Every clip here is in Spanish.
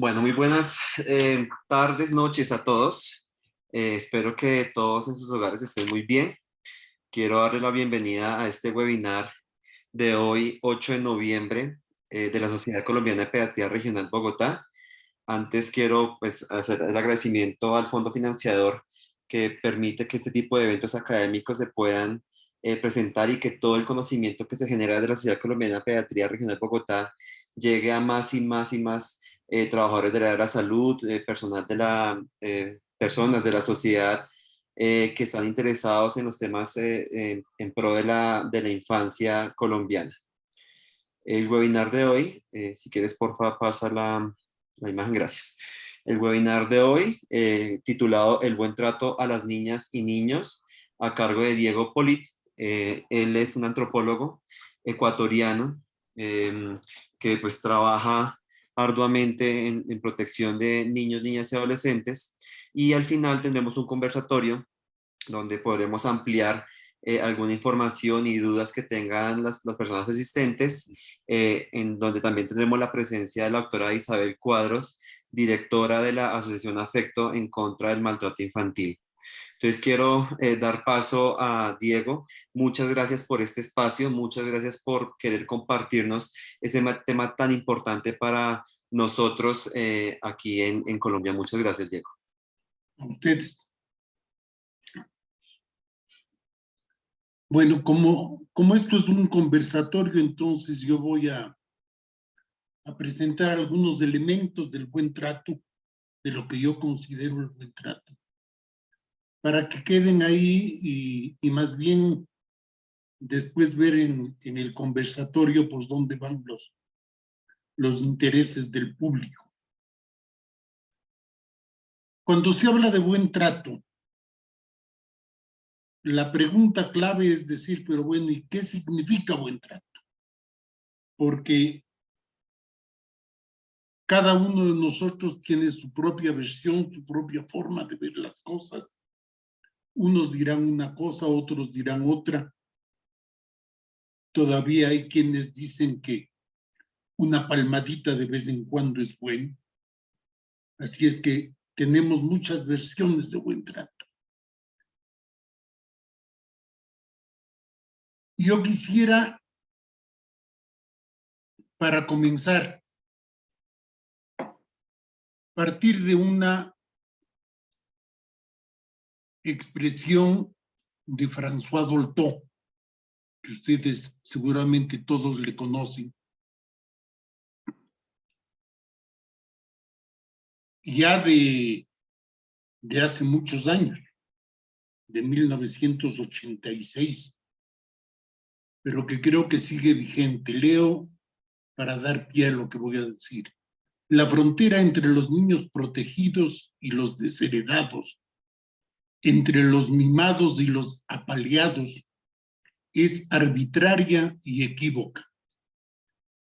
Bueno, muy buenas tardes, noches a todos. Espero que todos en sus hogares estén muy bien. Quiero darle la bienvenida a este webinar de hoy, 8 de noviembre, de la Sociedad Colombiana de Pediatría Regional Bogotá. Antes quiero pues, hacer el agradecimiento al fondo financiador que permite que este tipo de eventos académicos se puedan presentar y que todo el conocimiento que se genera de la Sociedad Colombiana de Pediatría Regional Bogotá llegue a más y más y más trabajadores del área de la salud, personal de personas de la sociedad que están interesados en los temas en pro de la infancia colombiana. El webinar de hoy, si quieres, porfa, pasa la imagen, gracias. El webinar de hoy, titulado El buen trato a las niñas y niños, a cargo de Diego Polit. Él es un antropólogo ecuatoriano que pues trabaja arduamente en protección de niños, niñas y adolescentes. Y al final tendremos un conversatorio donde podremos ampliar alguna información y dudas que tengan las personas asistentes, en donde también tendremos la presencia de la doctora Isabel Cuadros, directora de la Asociación Afecto en contra del maltrato infantil. Entonces quiero dar paso a Diego. Muchas gracias por este espacio, muchas gracias por querer compartirnos este tema tan importante para nosotros aquí en Colombia. Muchas gracias, Diego. A ustedes. Bueno, como esto es un conversatorio, entonces yo voy a presentar algunos elementos del buen trato, de lo que yo considero el buen trato, para que queden ahí y más bien después ver en el conversatorio por dónde van los intereses del público. Cuando se habla de buen trato, la pregunta clave es decir, pero bueno, ¿y qué significa buen trato? Porque cada uno de nosotros tiene su propia versión, su propia forma de ver las cosas. Unos dirán una cosa, otros dirán otra. Todavía hay quienes dicen que una palmadita de vez en cuando es bueno. Así es que tenemos muchas versiones de buen trato. Yo quisiera, para comenzar, partir de una expresión de François Dolto, que ustedes seguramente todos le conocen. Ya de hace muchos años, de 1986, pero que creo que sigue vigente. Leo para dar pie a lo que voy a decir. La frontera entre los niños protegidos y los desheredados, entre los mimados y los apaleados, es arbitraria y equívoca.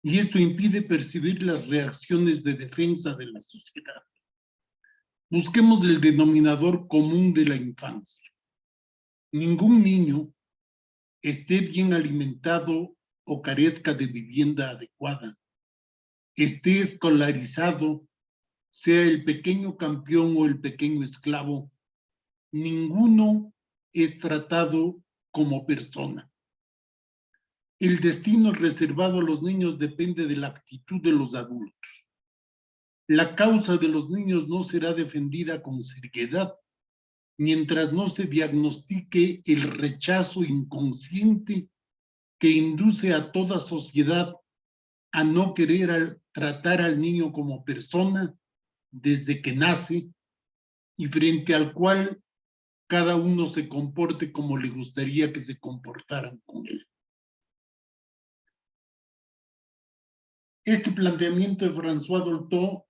Y esto impide percibir las reacciones de defensa de la sociedad. Busquemos el denominador común de la infancia. Ningún niño, esté bien alimentado o carezca de vivienda adecuada, esté escolarizado, sea el pequeño campeón o el pequeño esclavo, ninguno es tratado como persona. El destino reservado a los niños depende de la actitud de los adultos. La causa de los niños no será defendida con seriedad mientras no se diagnostique el rechazo inconsciente que induce a toda sociedad a no querer tratar al niño como persona desde que nace y frente al cual cada uno se comporte como le gustaría que se comportaran con él. Este planteamiento de François Dolto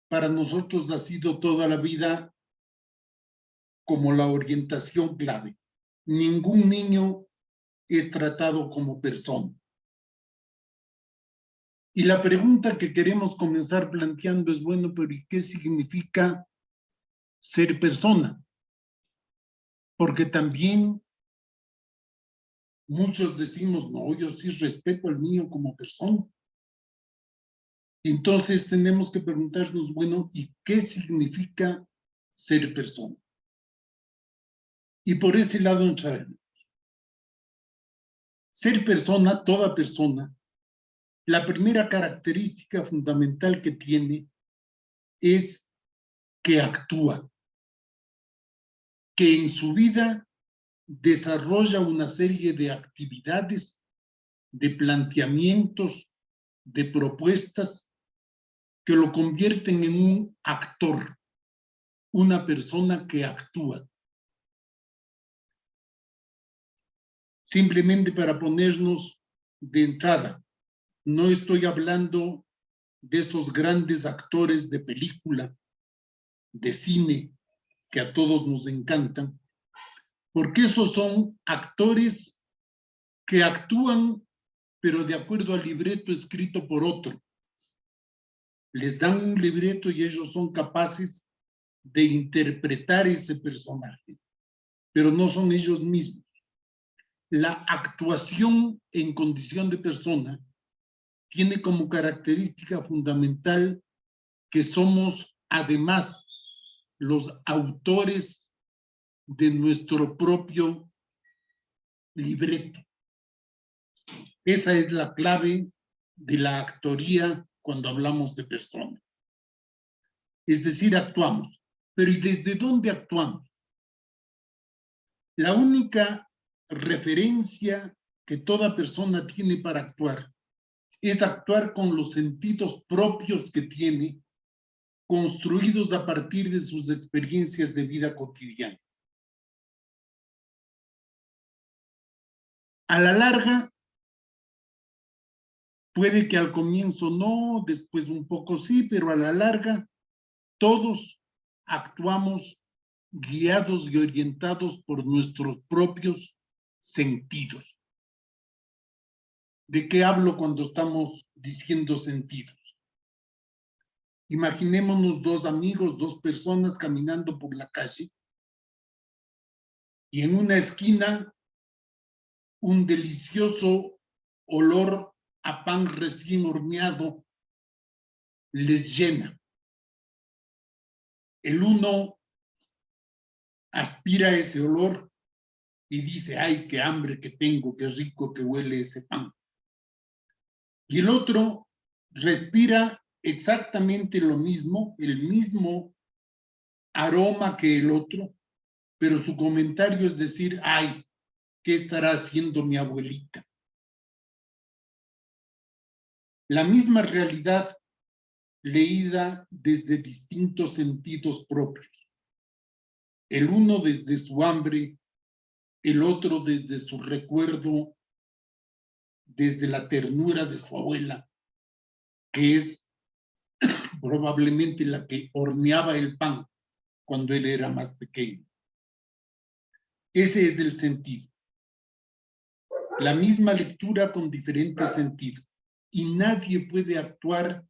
para nosotros ha sido toda la vida como la orientación clave. Ningún niño es tratado como persona. Y la pregunta que queremos comenzar planteando es, bueno, pero ¿y qué significa ser persona? Porque también muchos decimos, no, yo sí respeto al niño como persona. Entonces tenemos que preguntarnos, bueno, ¿y qué significa ser persona? Y por ese lado entraremos. Ser persona, toda persona, la primera característica fundamental que tiene es que actúa, que en su vida desarrolla una serie de actividades, de planteamientos, de propuestas que lo convierten en un actor, una persona que actúa. Simplemente para ponernos de entrada, no estoy hablando de esos grandes actores de película, de cine, que a todos nos encantan, porque esos son actores que actúan, pero de acuerdo al libreto escrito por otro. Les dan un libreto y ellos son capaces de interpretar ese personaje, pero no son ellos mismos. La actuación en condición de persona tiene como característica fundamental que somos además los autores de nuestro propio libreto. Esa es la clave de la actoría cuando hablamos de persona. Es decir, actuamos. Pero ¿y desde dónde actuamos? La única referencia que toda persona tiene para actuar es actuar con los sentidos propios que tiene, construidos a partir de sus experiencias de vida cotidiana. A la larga, puede que al comienzo no, después un poco sí, pero a la larga todos actuamos guiados y orientados por nuestros propios sentidos. ¿De qué hablo cuando estamos diciendo sentidos? Imaginémonos dos amigos, dos personas caminando por la calle y en una esquina un delicioso olor a pan recién horneado les llena. El uno aspira ese olor y dice, ay, qué hambre que tengo, qué rico que huele ese pan. Y el otro respira exactamente lo mismo, el mismo aroma que el otro, pero su comentario es decir, ay, ¿qué estará haciendo mi abuelita? La misma realidad leída desde distintos sentidos propios. El uno desde su hambre, el otro desde su recuerdo, desde la ternura de su abuela, que es probablemente la que horneaba el pan cuando él era más pequeño. Ese es el sentido. La misma lectura con diferentes sentidos. Y nadie puede actuar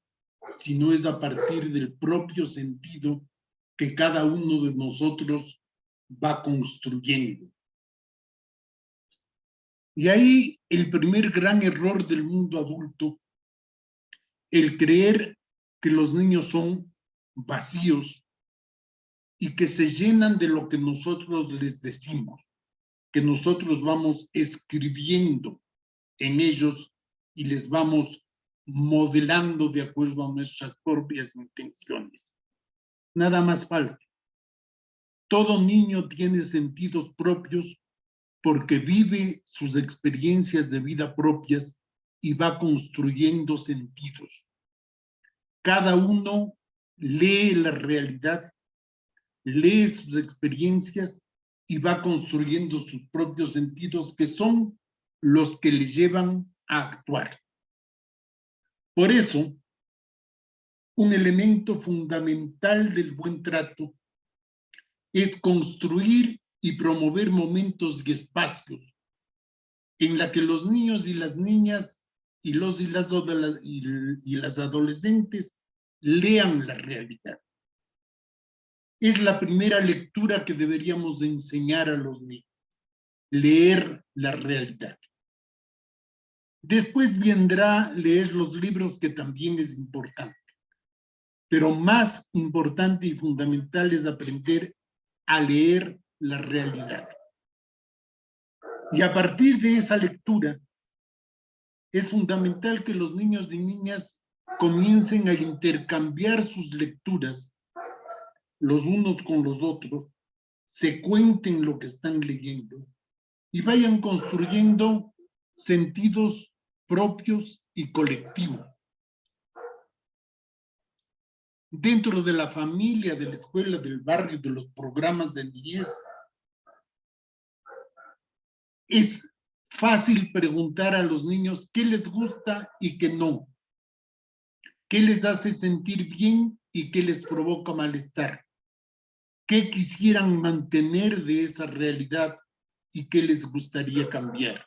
si no es a partir del propio sentido que cada uno de nosotros va construyendo. Y ahí el primer gran error del mundo adulto, el creer que los niños son vacíos y que se llenan de lo que nosotros les decimos, que nosotros vamos escribiendo en ellos y les vamos modelando de acuerdo a nuestras propias intenciones. Nada más falta. Todo niño tiene sentidos propios porque vive sus experiencias de vida propias y va construyendo sentidos. Cada uno lee la realidad, lee sus experiencias y va construyendo sus propios sentidos que son los que le llevan a actuar. Por eso, un elemento fundamental del buen trato es construir y promover momentos y espacios en la que los niños y las niñas y las adolescentes lean la realidad. Es la primera lectura que deberíamos de enseñar a los niños, leer la realidad. Después vendrá leer los libros, que también es importante. Pero más importante y fundamental es aprender a leer la realidad. Y a partir de esa lectura, es fundamental que los niños y niñas comiencen a intercambiar sus lecturas los unos con los otros, se cuenten lo que están leyendo y vayan construyendo sentidos propios y colectivos. Dentro de la familia, de la escuela, del barrio, de los programas de niñez, es fácil preguntar a los niños qué les gusta y qué no, qué les hace sentir bien y qué les provoca malestar, qué quisieran mantener de esa realidad y qué les gustaría cambiar.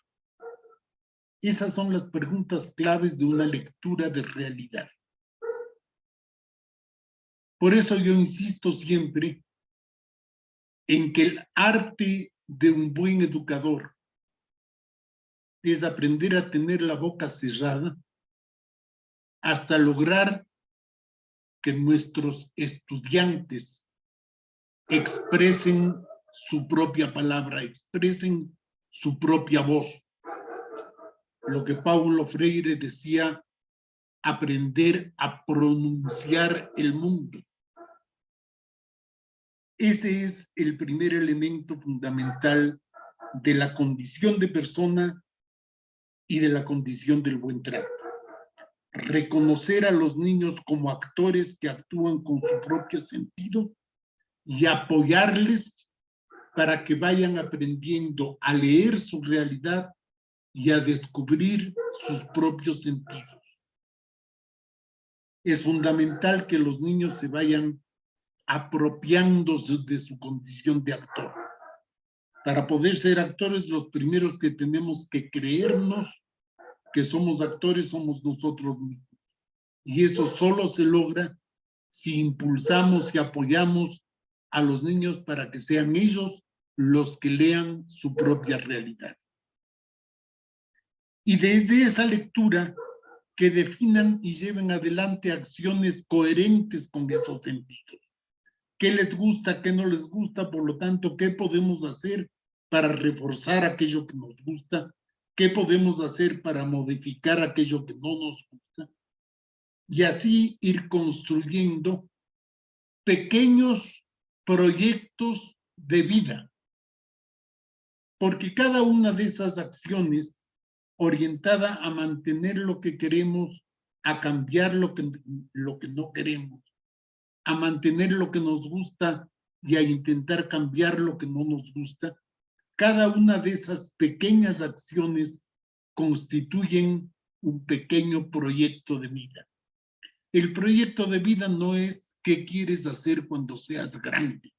Esas son las preguntas claves de una lectura de realidad. Por eso yo insisto siempre en que el arte de un buen educador es aprender a tener la boca cerrada hasta lograr que nuestros estudiantes expresen su propia palabra, expresen su propia voz. Lo que Paulo Freire decía, aprender a pronunciar el mundo. Ese es el primer elemento fundamental de la condición de persona y de la condición del buen trato. Reconocer a los niños como actores que actúan con su propio sentido y apoyarles para que vayan aprendiendo a leer su realidad y a descubrir sus propios sentidos. Es fundamental que los niños se vayan apropiándose de su condición de actor. Para poder ser actores, los primeros que tenemos que creernos que somos actores somos nosotros mismos. Y eso solo se logra si impulsamos y apoyamos a los niños para que sean ellos los que lean su propia realidad. Y desde esa lectura, que definan y lleven adelante acciones coherentes con esos sentidos. ¿Qué les gusta, qué no les gusta? Por lo tanto, ¿qué podemos hacer para reforzar aquello que nos gusta? ¿Qué podemos hacer para modificar aquello que no nos gusta? Y así ir construyendo pequeños proyectos de vida. Porque cada una de esas acciones orientada a mantener lo que queremos, a cambiar lo que no queremos, a mantener lo que nos gusta y a intentar cambiar lo que no nos gusta. Cada una de esas pequeñas acciones constituyen un pequeño proyecto de vida. El proyecto de vida no es qué quieres hacer cuando seas grande.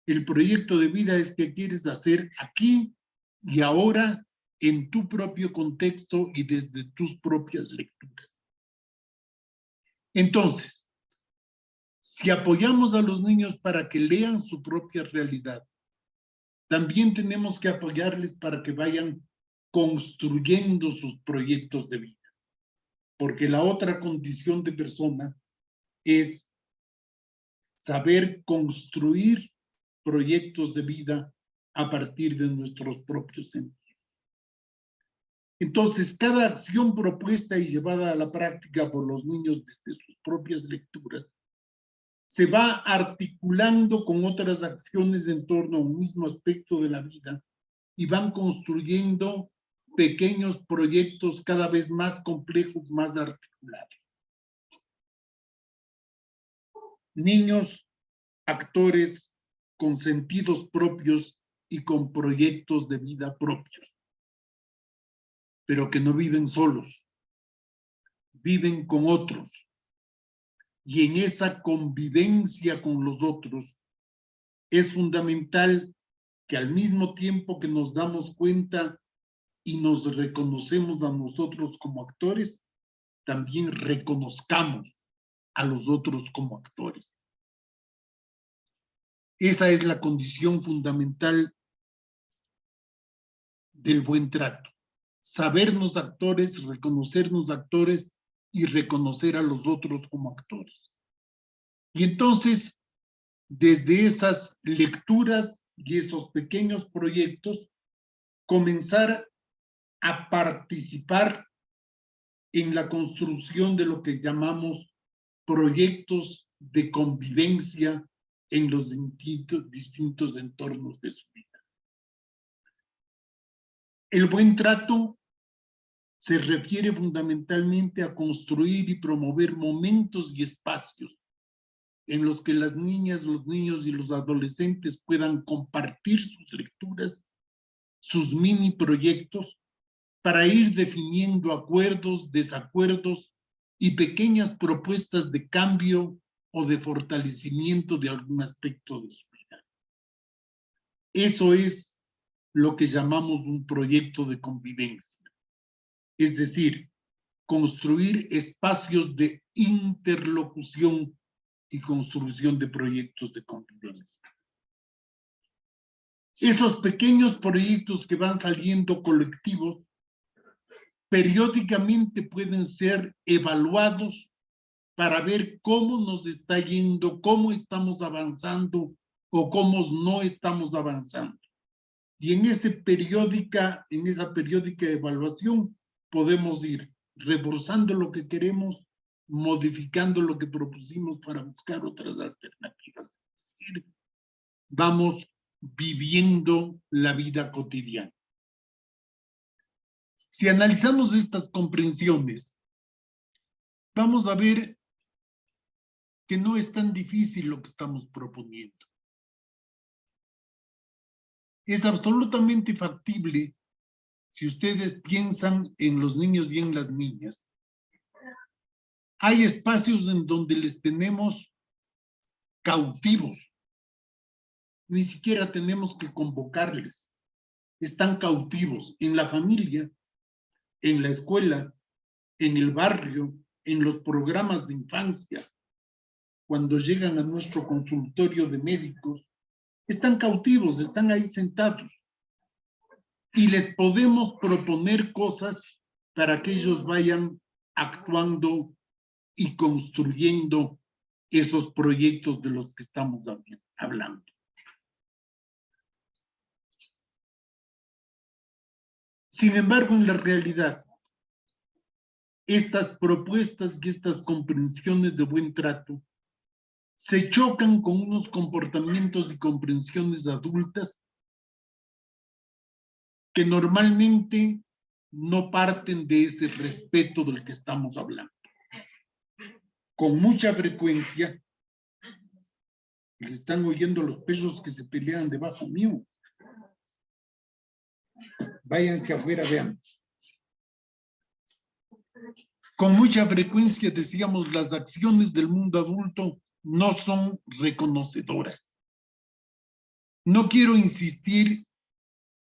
El proyecto de vida es qué quieres hacer aquí y ahora, en tu propio contexto y desde tus propias lecturas. Entonces, si apoyamos a los niños para que lean su propia realidad, también tenemos que apoyarles para que vayan construyendo sus proyectos de vida. Porque la otra condición de persona es saber construir proyectos de vida a partir de nuestros propios sentidos. Entonces, cada acción propuesta y llevada a la práctica por los niños desde sus propias lecturas se va articulando con otras acciones en torno a un mismo aspecto de la vida y van construyendo pequeños proyectos cada vez más complejos, más articulados. Niños, actores con sentidos propios y con proyectos de vida propios, pero que no viven solos, viven con otros. Y en esa convivencia con los otros es fundamental que al mismo tiempo que nos damos cuenta y nos reconocemos a nosotros como actores, también reconozcamos a los otros como actores. Esa es la condición fundamental del buen trato. sabernos actores, reconocernos actores y reconocer a los otros como actores. Y entonces, desde esas lecturas y esos pequeños proyectos, comenzar a participar en la construcción de lo que llamamos proyectos de convivencia en los distintos entornos de su vida. El buen trato se refiere fundamentalmente a construir y promover momentos y espacios en los que las niñas, los niños y los adolescentes puedan compartir sus lecturas, sus mini proyectos, para ir definiendo acuerdos, desacuerdos y pequeñas propuestas de cambio o de fortalecimiento de algún aspecto de su vida. Eso es lo que llamamos un proyecto de convivencia. Es decir, construir espacios de interlocución y construcción de proyectos de convivencia. Esos pequeños proyectos que van saliendo colectivos periódicamente pueden ser evaluados para ver cómo nos está yendo, cómo estamos avanzando o cómo no estamos avanzando. Y en esa periódica evaluación podemos ir reforzando lo que queremos, modificando lo que propusimos para buscar otras alternativas. Es decir, vamos viviendo la vida cotidiana. Si analizamos estas comprensiones, vamos a ver que no es tan difícil lo que estamos proponiendo. Es absolutamente factible si ustedes piensan en los niños y en las niñas. Hay espacios en donde les tenemos cautivos. Ni siquiera tenemos que convocarles. Están cautivos en la familia, en la escuela, en el barrio, en los programas de infancia. Cuando llegan a nuestro consultorio de médicos, están cautivos, están ahí sentados. Y les podemos proponer cosas para que ellos vayan actuando y construyendo esos proyectos de los que estamos hablando. Sin embargo, en la realidad, estas propuestas y estas comprensiones de buen trato se chocan con unos comportamientos y comprensiones adultas que normalmente no parten de ese respeto del que estamos hablando. Con mucha frecuencia, les están oyendo los perros que se pelean debajo mío. Váyanse afuera, vean. Con mucha frecuencia, decíamos, las acciones del mundo adulto no son reconocedoras. No quiero insistir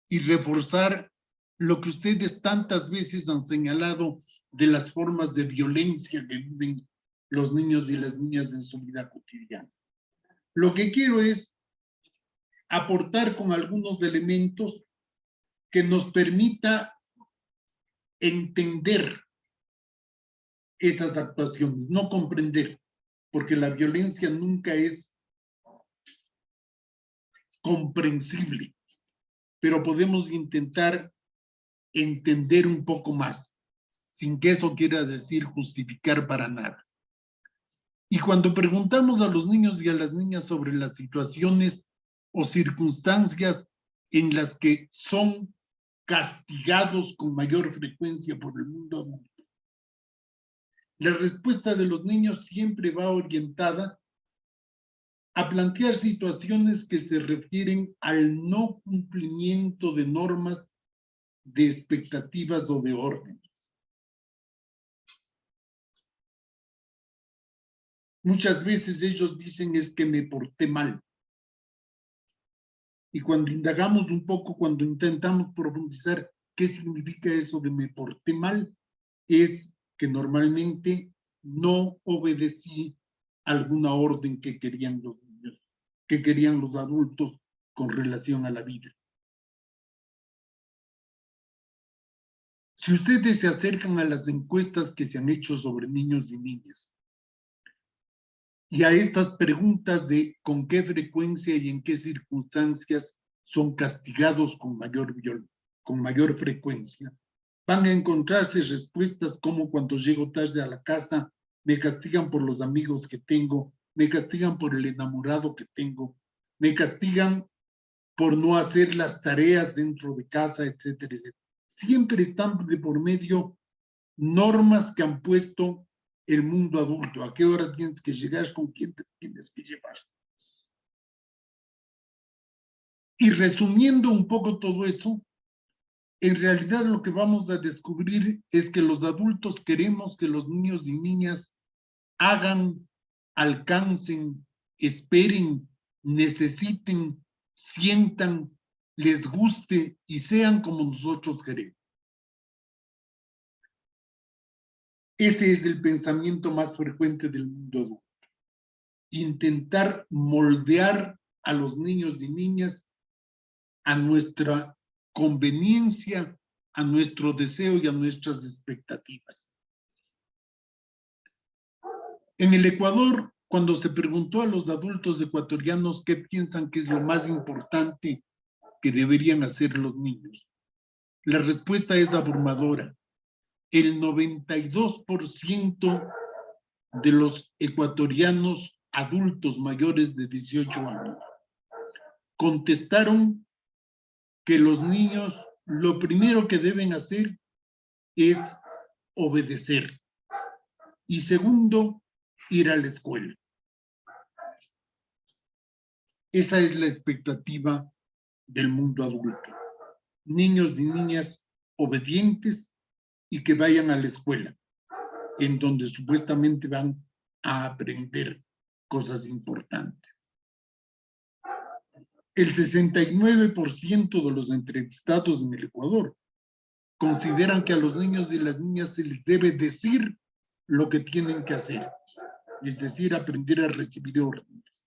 y reforzar lo que ustedes tantas veces han señalado de las formas de violencia que viven los niños y las niñas en su vida cotidiana. Lo que quiero es aportar con algunos elementos que nos permita entender esas actuaciones, no comprender, porque la violencia nunca es comprensible, pero podemos intentar entender un poco más, sin que eso quiera decir justificar para nada. Y cuando preguntamos a los niños y a las niñas sobre las situaciones o circunstancias en las que son castigados con mayor frecuencia por el mundo adulto, la respuesta de los niños siempre va orientada a plantear situaciones que se refieren al no cumplimiento de normas, de expectativas o de órdenes. Muchas veces ellos dicen es que me porté mal. Y cuando indagamos un poco, cuando intentamos profundizar qué significa eso de me porté mal, es que normalmente no obedecí alguna orden que querían los niños, que querían los adultos con relación a la vida. Si ustedes se acercan a las encuestas que se han hecho sobre niños y niñas, y a estas preguntas de con qué frecuencia y en qué circunstancias son castigados con mayor frecuencia, van a encontrarse respuestas como cuando llego tarde a la casa, me castigan por los amigos que tengo, me castigan por el enamorado que tengo, me castigan por no hacer las tareas dentro de casa, etcétera, etcétera. Siempre están de por medio normas que han puesto el mundo adulto. ¿A qué hora tienes que llegar? ¿Con quién te tienes que llevar? Y resumiendo un poco todo eso, en realidad lo que vamos a descubrir es que los adultos queremos que los niños y niñas hagan, alcancen, esperen, necesiten, sientan, les guste y sean como nosotros queremos. Ese es el pensamiento más frecuente del mundo adulto. Intentar moldear a los niños y niñas a nuestra conveniencia, a nuestro deseo y a nuestras expectativas. En el Ecuador, cuando se preguntó a los adultos ecuatorianos qué piensan que es lo más importante que deberían hacer los niños, la respuesta es abrumadora. El 92% de los ecuatorianos adultos mayores de 18 años contestaron que los niños lo primero que deben hacer es obedecer y segundo, ir a la escuela. Esa es la expectativa del mundo adulto. Niños y niñas obedientes y que vayan a la escuela, en donde supuestamente van a aprender cosas importantes. El 69% de los entrevistados en el Ecuador consideran que a los niños y las niñas se les debe decir lo que tienen que hacer, es decir, aprender a recibir órdenes,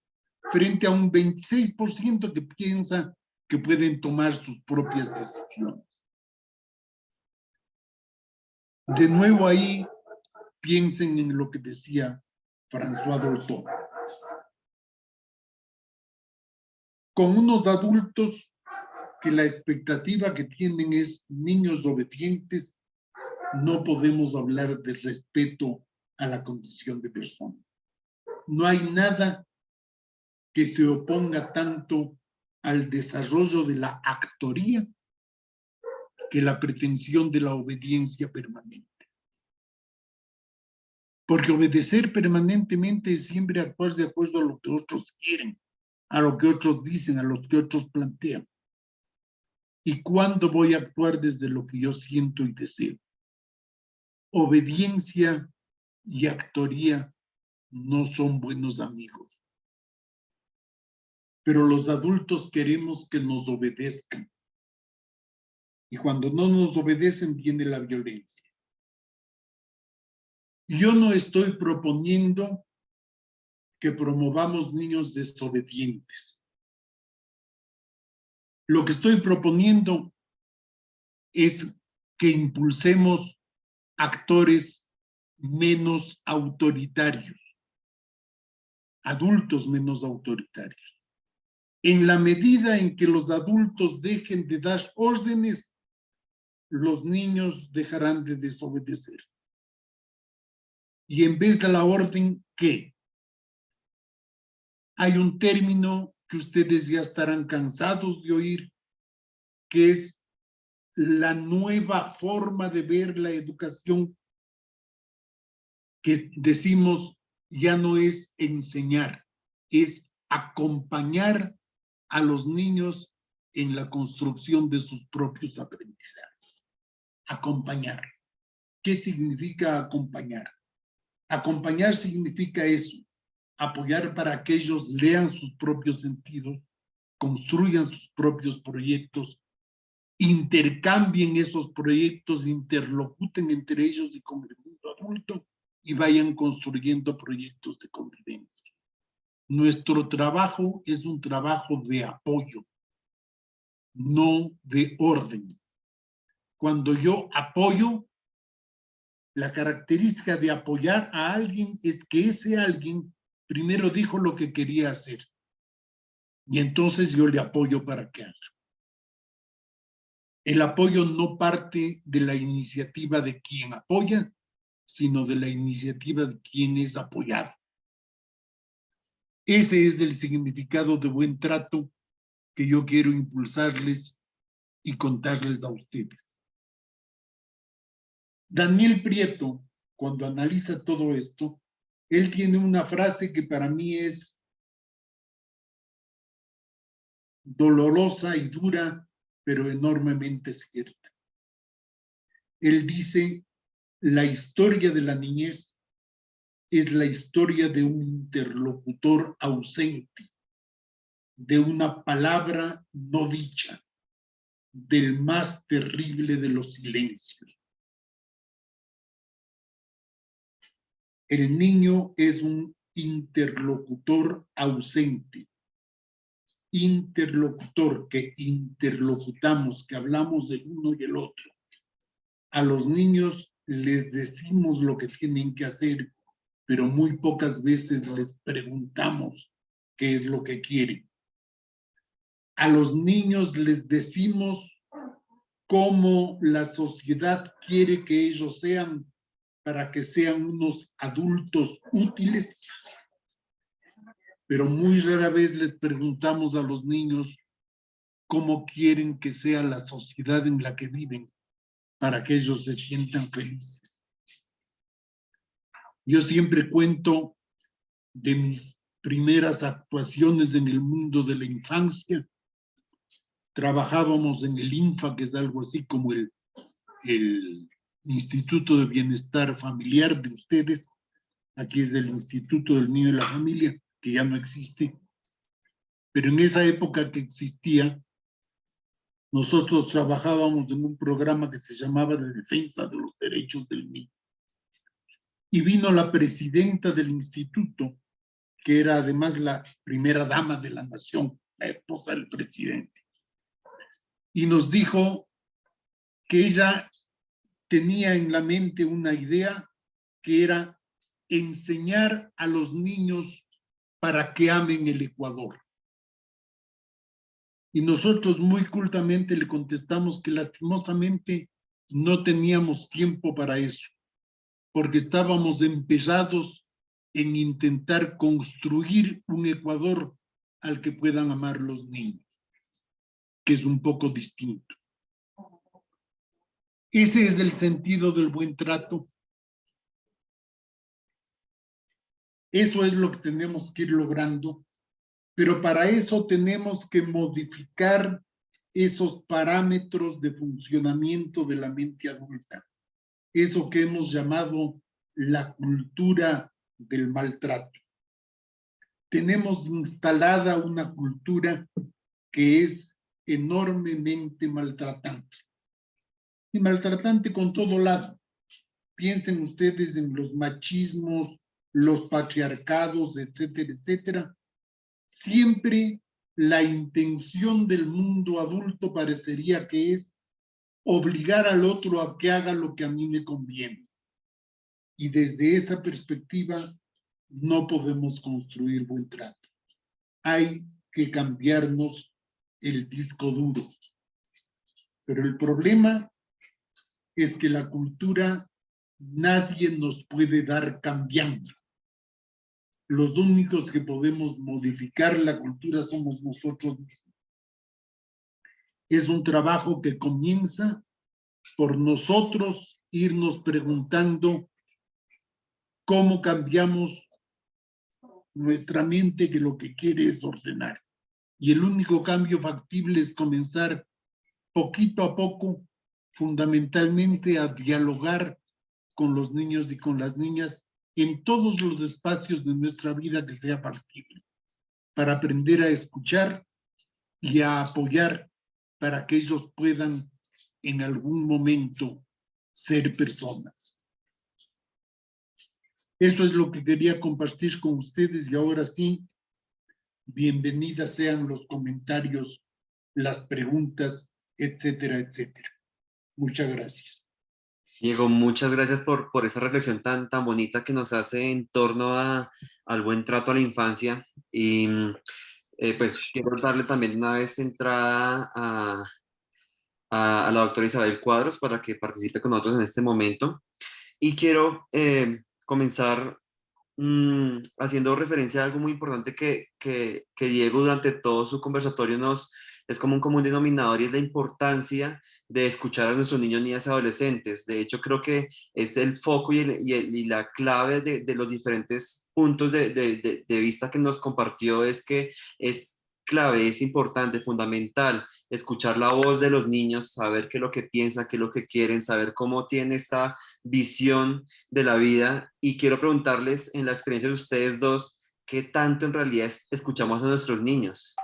frente a un 26% que piensa que pueden tomar sus propias decisiones. De nuevo ahí, piensen en lo que decía François Dolto. Con unos adultos que la expectativa que tienen es niños obedientes, no podemos hablar de respeto a la condición de persona. No hay nada que se oponga tanto al desarrollo de la actoría que la pretensión de la obediencia permanente. Porque obedecer permanentemente es siempre actuar de acuerdo a lo que otros quieren, a lo que otros dicen, a lo que otros plantean. ¿Y cuándo voy a actuar desde lo que yo siento y deseo? Obediencia y actoría no son buenos amigos. Pero los adultos queremos que nos obedezcan. Y cuando no nos obedecen viene la violencia. Yo no estoy proponiendo que promovamos niños desobedientes. Lo que estoy proponiendo es que impulsemos actores menos autoritarios, adultos menos autoritarios. En la medida en que los adultos dejen de dar órdenes, los niños dejarán de desobedecer. Y en vez de la orden, ¿qué? Hay un término que ustedes ya estarán cansados de oír, que es la nueva forma de ver la educación, que decimos ya no es enseñar, es acompañar a los niños en la construcción de sus propios aprendizajes. Acompañar. ¿Qué significa acompañar? Acompañar significa eso, apoyar para que ellos lean sus propios sentidos, construyan sus propios proyectos, intercambien esos proyectos, interlocuten entre ellos y con el mundo adulto y vayan construyendo proyectos de convivencia. Nuestro trabajo es un trabajo de apoyo, no de orden. cuando yo apoyo, la característica de apoyar a alguien es que ese alguien primero dijo lo que quería hacer. Y entonces yo le apoyo para que haga. El apoyo no parte de la iniciativa de quien apoya, sino de la iniciativa de quien es apoyado. Ese es el significado de buen trato que yo quiero impulsarles y contarles a ustedes. Daniel Prieto, cuando analiza todo esto, él tiene una frase que para mí es dolorosa y dura, pero enormemente cierta. Él dice, la historia de la niñez es la historia de un interlocutor ausente, de una palabra no dicha, del más terrible de los silencios. El niño es un interlocutor ausente, interlocutor que interlocutamos, que hablamos del uno y el otro. A los niños les decimos lo que tienen que hacer, pero muy pocas veces les preguntamos qué es lo que quieren. A los niños les decimos cómo la sociedad quiere que ellos sean para que sean unos adultos útiles, pero muy rara vez les preguntamos a los niños cómo quieren que sea la sociedad en la que viven para que ellos se sientan felices. Yo siempre cuento de mis primeras actuaciones en el mundo de la infancia. Trabajábamos en el INFA, que es algo así como el Instituto de Bienestar Familiar de ustedes. Aquí es el Instituto del Niño y la Familia, que ya no existe. Pero en esa época que existía, nosotros trabajábamos en un programa que se llamaba de defensa de los derechos del niño. Y vino la presidenta del instituto, que era además la primera dama de la nación, la esposa del presidente. Y nos dijo que ella tenía en la mente una idea que era enseñar a los niños para que amen el Ecuador. Y nosotros muy cultamente le contestamos que lastimosamente no teníamos tiempo para eso, porque estábamos empeñados en intentar construir un Ecuador al que puedan amar los niños, que es un poco distinto. Ese es el sentido del buen trato. Eso es lo que tenemos que ir logrando, pero para eso tenemos que modificar esos parámetros de funcionamiento de la mente adulta, eso que hemos llamado la cultura del maltrato. Tenemos instalada una cultura que es enormemente maltratante. Y maltratante con todo lado. Piensen ustedes en los machismos, los patriarcados, etcétera, etcétera. Siempre la intención del mundo adulto parecería que es obligar al otro a que haga lo que a mí me conviene. Y desde esa perspectiva no podemos construir buen trato. Hay que cambiarnos el disco duro. Pero el problema es que la cultura nadie nos puede dar cambiando. Los únicos que podemos modificar la cultura somos nosotros mismos. Es un trabajo que comienza por nosotros irnos preguntando cómo cambiamos nuestra mente, que lo que quiere es ordenar. Y el único cambio factible es comenzar poquito a poco, fundamentalmente a dialogar con los niños y con las niñas en todos los espacios de nuestra vida que sea factible, para aprender a escuchar y a apoyar para que ellos puedan en algún momento ser personas. Eso es lo que quería compartir con ustedes y ahora sí, bienvenidas sean los comentarios, las preguntas, etcétera, etcétera. Muchas gracias. Diego, muchas gracias por esa reflexión tan bonita que nos hace en torno al buen trato a la infancia. Y pues quiero darle también una vez entrada a la doctora Isabel Cuadros para que participe con nosotros en este momento. Y quiero comenzar haciendo referencia a algo muy importante que Diego durante todo su conversatorio es como un común denominador y es la importancia de escuchar a nuestros niños, niñas y adolescentes. De hecho, creo que es el foco y la clave de los diferentes puntos de vista que nos compartió es que es clave, es importante, fundamental escuchar la voz de los niños, saber qué es lo que piensan, qué es lo que quieren, saber cómo tiene esta visión de la vida. Y quiero preguntarles, en la experiencia de ustedes dos, ¿qué tanto en realidad escuchamos a nuestros niños?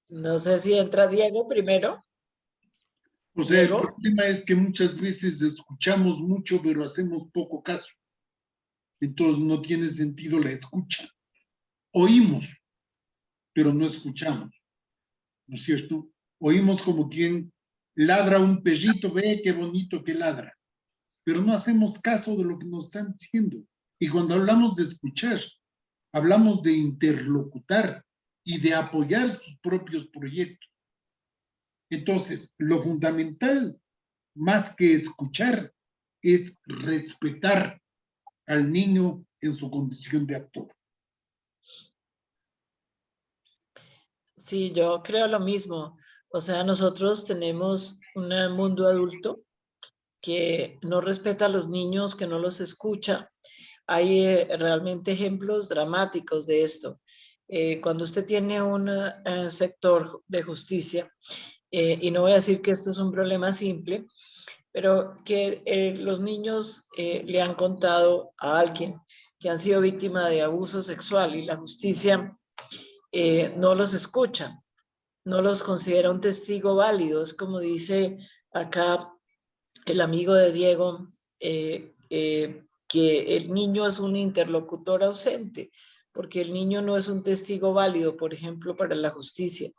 No sé si entra Diego primero. O sea, el Diego. problema es que muchas veces escuchamos mucho, pero hacemos poco caso. Entonces no tiene sentido la escucha. Oímos, pero no escuchamos, ¿no es cierto? Oímos como quien ladra un perrito, ve qué bonito que ladra, pero no hacemos caso de lo que nos están diciendo. Y cuando hablamos de escuchar, hablamos de interlocutar y de apoyar sus propios proyectos. Entonces, lo fundamental, más que escuchar, es respetar al niño en su condición de actor. Sí, yo creo lo mismo. O sea, nosotros tenemos un mundo adulto que no respeta a los niños, que no los escucha. Hay realmente ejemplos dramáticos de esto. Cuando usted tiene un sector de justicia, y no voy a decir que esto es un problema simple, pero que los niños le han contado a alguien que han sido víctimas de abuso sexual y la justicia no los escucha, no los considera un testigo válido. Es como dice acá el amigo de Diego, que el niño es un interlocutor ausente, porque el niño no es un testigo válido, por ejemplo, para la justicia.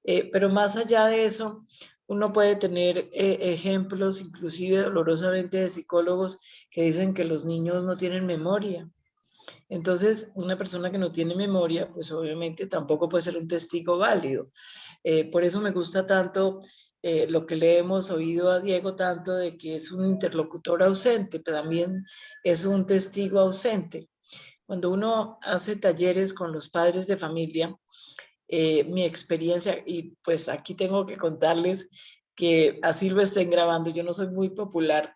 Pero más allá de eso, uno puede tener ejemplos, inclusive dolorosamente, de psicólogos que dicen que los niños no tienen memoria. Entonces, una persona que no tiene memoria, pues obviamente tampoco puede ser un testigo válido. Por eso me gusta tanto lo que le hemos oído a Diego, tanto de que es un interlocutor ausente, pero también es un testigo ausente. Cuando uno hace talleres con los padres de familia, mi experiencia, y pues aquí tengo que contarles que así lo estén grabando, yo no soy muy popular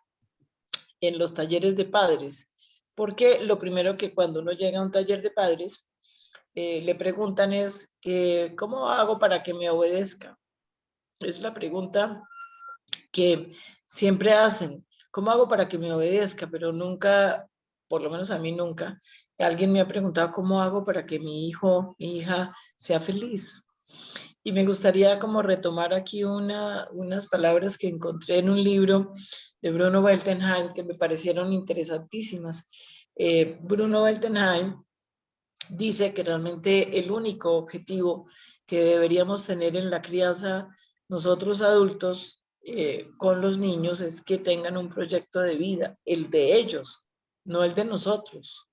en los talleres de padres, porque lo primero que cuando uno llega a un taller de padres, le preguntan es que, ¿cómo hago para que me obedezca? Es la pregunta que siempre hacen. ¿Cómo hago para que me obedezca? Pero nunca, por lo menos a mí nunca, alguien me ha preguntado cómo hago para que mi hijo, mi hija sea feliz. Y me gustaría como retomar aquí unas palabras que encontré en un libro de Bruno Weltenheim que me parecieron interesantísimas. Bruno Weltenheim dice que realmente el único objetivo que deberíamos tener en la crianza nosotros adultos con los niños es que tengan un proyecto de vida, el de ellos, no el de nosotros,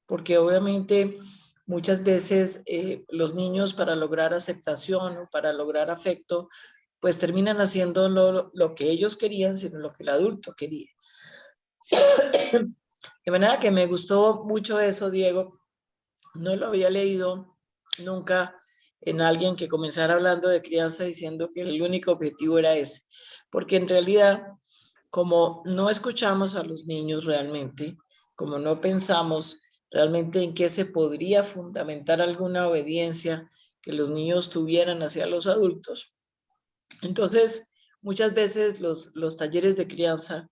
porque obviamente muchas veces los niños para lograr aceptación o para lograr afecto, pues terminan haciendo lo que ellos querían, sino lo que el adulto quería. De manera que me gustó mucho eso, Diego. No lo había leído nunca en alguien que comenzara hablando de crianza diciendo que el único objetivo era ese, porque en realidad, como no escuchamos a los niños realmente, como no pensamos realmente en qué se podría fundamentar alguna obediencia que los niños tuvieran hacia los adultos, entonces muchas veces los talleres de crianza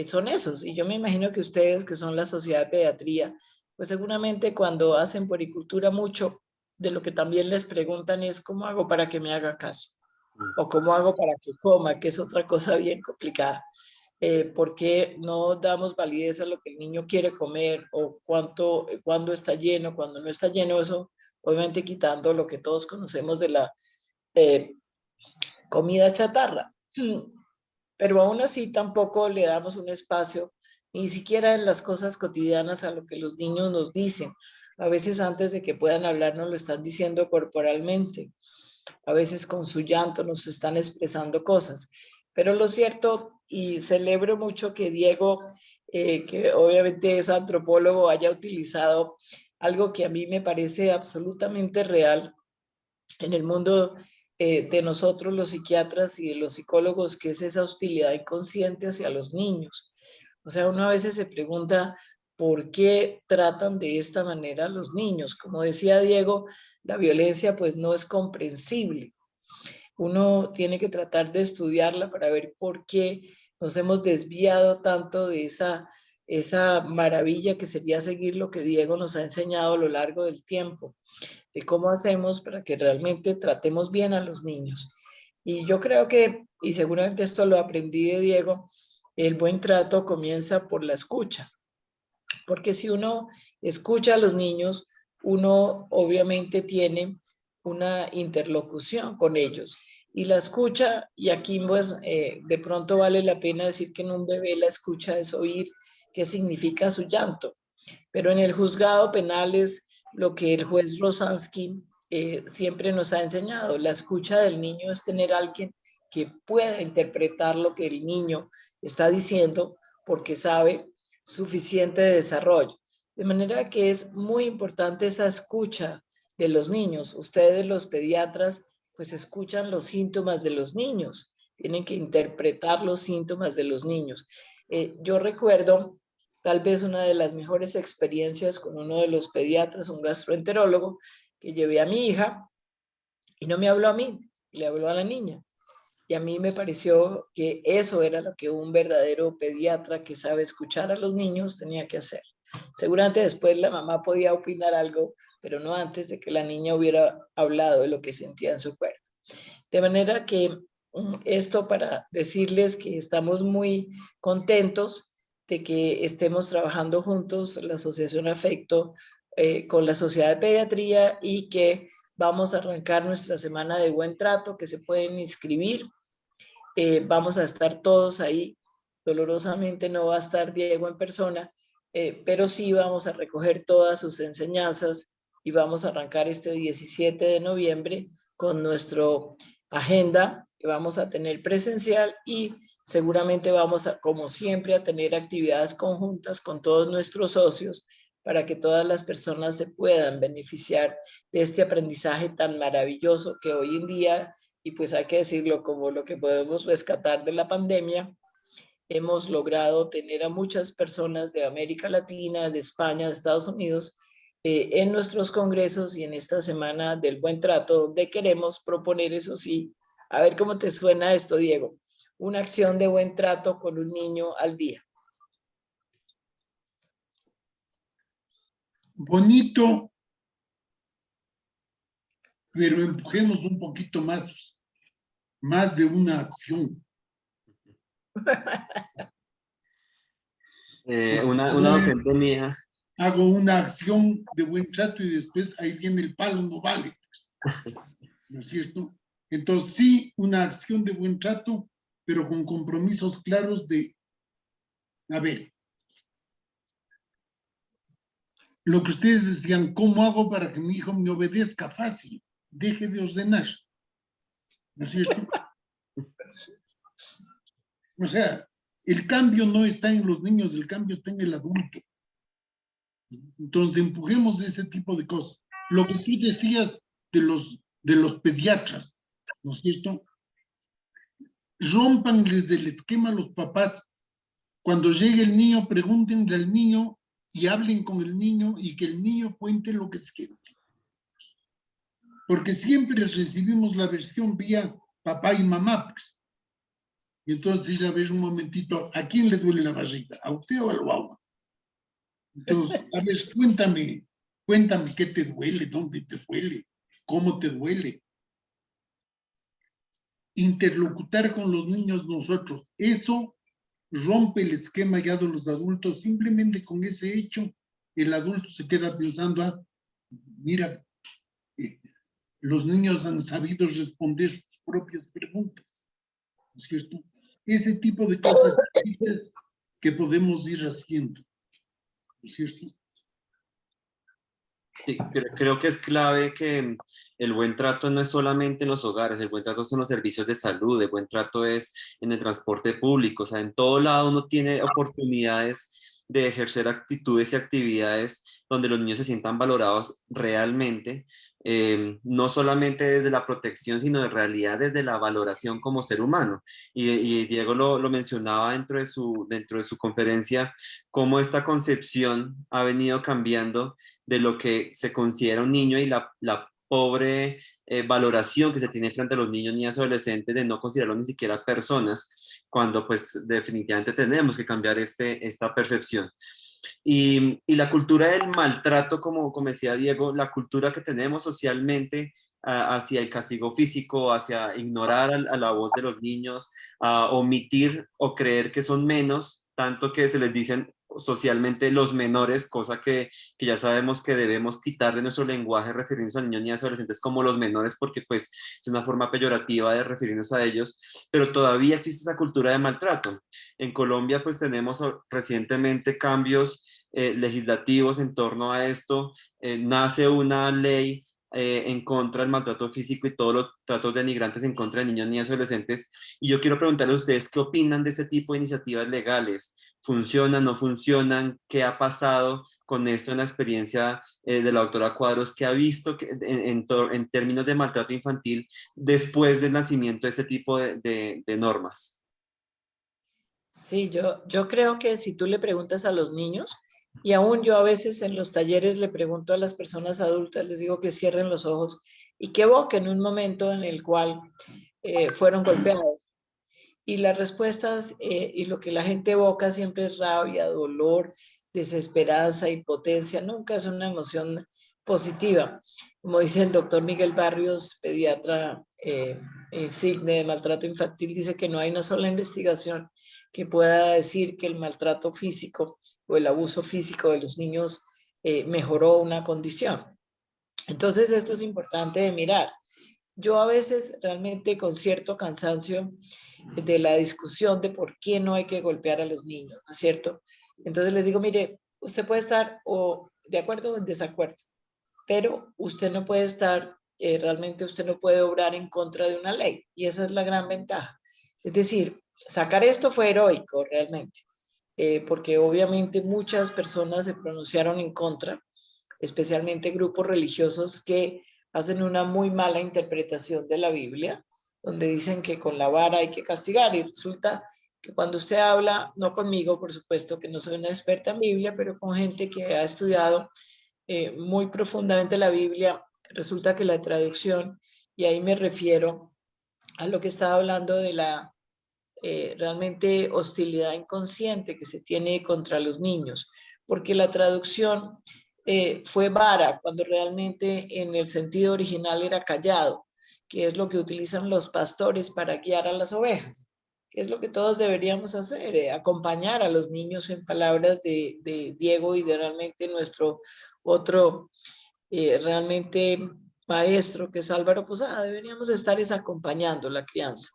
son esos, y yo me imagino que ustedes, que son la Sociedad de Pediatría, pues seguramente cuando hacen puericultura mucho de lo que también les preguntan es cómo hago para que me haga caso o cómo hago para que coma, que es otra cosa bien complicada. ¿Por qué no damos validez a lo que el niño quiere comer o cuándo está lleno, cuando no está lleno? Eso obviamente quitando lo que todos conocemos de la comida chatarra. Pero aún así tampoco le damos un espacio, ni siquiera en las cosas cotidianas, a lo que los niños nos dicen. A veces antes de que puedan hablar nos lo están diciendo corporalmente. A veces con su llanto nos están expresando cosas. Pero lo cierto, y celebro mucho que Diego, que obviamente es antropólogo, haya utilizado algo que a mí me parece absolutamente real en el mundo de nosotros los psiquiatras y de los psicólogos, que es esa hostilidad inconsciente hacia los niños. O sea, uno a veces se pregunta por qué tratan de esta manera a los niños. Como decía Diego, la violencia pues no es comprensible. Uno tiene que tratar de estudiarla para ver por qué nos hemos desviado tanto de esa maravilla que sería seguir lo que Diego nos ha enseñado a lo largo del tiempo, de cómo hacemos para que realmente tratemos bien a los niños. Y yo creo que, y seguramente esto lo aprendí de Diego, el buen trato comienza por la escucha, porque si uno escucha a los niños, uno obviamente tiene una interlocución con ellos. Y la escucha, y aquí pues de pronto vale la pena decir que en un bebé la escucha es oír qué significa su llanto. Pero en el juzgado penal es lo que el juez Rosansky siempre nos ha enseñado. La escucha del niño es tener a alguien que pueda interpretar lo que el niño está diciendo porque sabe suficiente de desarrollo. De manera que es muy importante esa escucha de los niños. Ustedes, los pediatras, pues escuchan los síntomas de los niños, tienen que interpretar los síntomas de los niños. Yo recuerdo tal vez una de las mejores experiencias con uno de los pediatras, un gastroenterólogo, que llevé a mi hija y no me habló a mí, le habló a la niña. Y a mí me pareció que eso era lo que un verdadero pediatra que sabe escuchar a los niños tenía que hacer. Seguramente después la mamá podía opinar algo, pero no antes de que la niña hubiera hablado de lo que sentía en su cuerpo. De manera que esto para decirles que estamos muy contentos de que estemos trabajando juntos, la Asociación Afecto, con la Sociedad de Pediatría, y que vamos a arrancar nuestra semana de buen trato, que se pueden inscribir. Vamos a estar todos ahí. Dolorosamente no va a estar Diego en persona, pero sí vamos a recoger todas sus enseñanzas y vamos a arrancar este 17 de noviembre con nuestro agenda que vamos a tener presencial, y seguramente vamos a, como siempre, a tener actividades conjuntas con todos nuestros socios para que todas las personas se puedan beneficiar de este aprendizaje tan maravilloso que hoy en día, y pues hay que decirlo como lo que podemos rescatar de la pandemia, hemos logrado tener a muchas personas de América Latina, de España, de Estados Unidos, en nuestros congresos y en esta semana del buen trato, donde queremos proponer, eso sí, a ver cómo te suena esto, Diego, una acción de buen trato con un niño al día. Bonito, pero empujemos un poquito más de una acción. Una No es, docente mía, hago una acción de buen trato y después ahí viene el palo, no vale, pues. ¿No es cierto? Entonces sí, una acción de buen trato, pero con compromisos claros de, a ver, lo que ustedes decían, ¿cómo hago para que mi hijo me obedezca? Fácil, deje de ordenar. ¿No es cierto? O sea, el cambio no está en los niños, el cambio está en el adulto. Entonces, empujemos ese tipo de cosas. Lo que tú decías de los pediatras, ¿no es cierto? Rompanles del esquema a los papás. Cuando llegue el niño, pregúntenle al niño y hablen con el niño y que el niño cuente lo que siente. Porque siempre recibimos la versión vía papá y mamá, pues. Y entonces ya ves un momentito, ¿a quién le duele la barriga? ¿A usted o al guagua? Entonces, a ver, cuéntame qué te duele, dónde te duele, cómo te duele. Interlocutar con los niños nosotros, eso rompe el esquema ya de los adultos. Simplemente con ese hecho, el adulto se queda pensando, mira, los niños han sabido responder sus propias preguntas, ¿no es cierto? Ese tipo de cosas chiquitas que podemos ir haciendo, ¿no es cierto? Sí, creo que es clave que el buen trato no es solamente en los hogares, el buen trato es en los servicios de salud, el buen trato es en el transporte público, o sea, en todo lado uno tiene oportunidades de ejercer actitudes y actividades donde los niños se sientan valorados realmente, no solamente desde la protección, sino de realidad desde la valoración como ser humano. Y Diego lo mencionaba dentro de su conferencia, cómo esta concepción ha venido cambiando de lo que se considera un niño y la pobre valoración que se tiene frente a los niños, niñas y adolescentes de no considerarlos ni siquiera personas, cuando pues definitivamente tenemos que cambiar esta percepción. Y la cultura del maltrato, como decía Diego, la cultura que tenemos socialmente hacia el castigo físico, hacia ignorar a la voz de los niños, a omitir o creer que son menos, tanto que se les dicen socialmente los menores, cosa que ya sabemos que debemos quitar de nuestro lenguaje refiriéndonos a niños y adolescentes como los menores, porque pues es una forma peyorativa de referirnos a ellos, pero todavía existe esa cultura de maltrato. En Colombia pues tenemos recientemente cambios legislativos en torno a esto, nace una ley en contra del maltrato físico y todos los tratos denigrantes en contra de niños, niñas y adolescentes. Y yo quiero preguntarle a ustedes qué opinan de este tipo de iniciativas legales. ¿Funcionan, no funcionan? ¿Qué ha pasado con esto en la experiencia de la doctora Cuadros? ¿Qué ha visto en términos de maltrato infantil después del nacimiento de este tipo de normas? Sí, yo creo que si tú le preguntas a los niños, y aún yo a veces en los talleres le pregunto a las personas adultas, les digo que cierren los ojos y que evoquen un momento en el cual fueron golpeados. Y las respuestas y lo que la gente evoca siempre es rabia, dolor, desesperanza, impotencia, nunca es una emoción positiva. Como dice el doctor Miguel Barrios, pediatra insigne de maltrato infantil, dice que no hay una sola investigación que pueda decir que el maltrato físico o el abuso físico de los niños mejoró una condición. Entonces esto es importante de mirar. Yo a veces realmente con cierto cansancio de la discusión de por qué no hay que golpear a los niños, ¿no es cierto? Entonces les digo, mire, usted puede estar o de acuerdo o en desacuerdo, pero usted no puede estar, realmente usted no puede obrar en contra de una ley y esa es la gran ventaja. Es decir, sacar esto fue heroico realmente, porque obviamente muchas personas se pronunciaron en contra, especialmente grupos religiosos que hacen una muy mala interpretación de la Biblia, donde dicen que con la vara hay que castigar y resulta que cuando usted habla, no conmigo, por supuesto que no soy una experta en Biblia, pero con gente que ha estudiado muy profundamente la Biblia, resulta que la traducción, y ahí me refiero a lo que estaba hablando de la realmente hostilidad inconsciente que se tiene contra los niños, porque la traducción fue vara cuando realmente en el sentido original era callado, que es lo que utilizan los pastores para guiar a las ovejas, que es lo que todos deberíamos hacer, acompañar a los niños en palabras de Diego y de realmente nuestro otro realmente maestro que es Álvaro Posada, deberíamos estar es acompañando la crianza.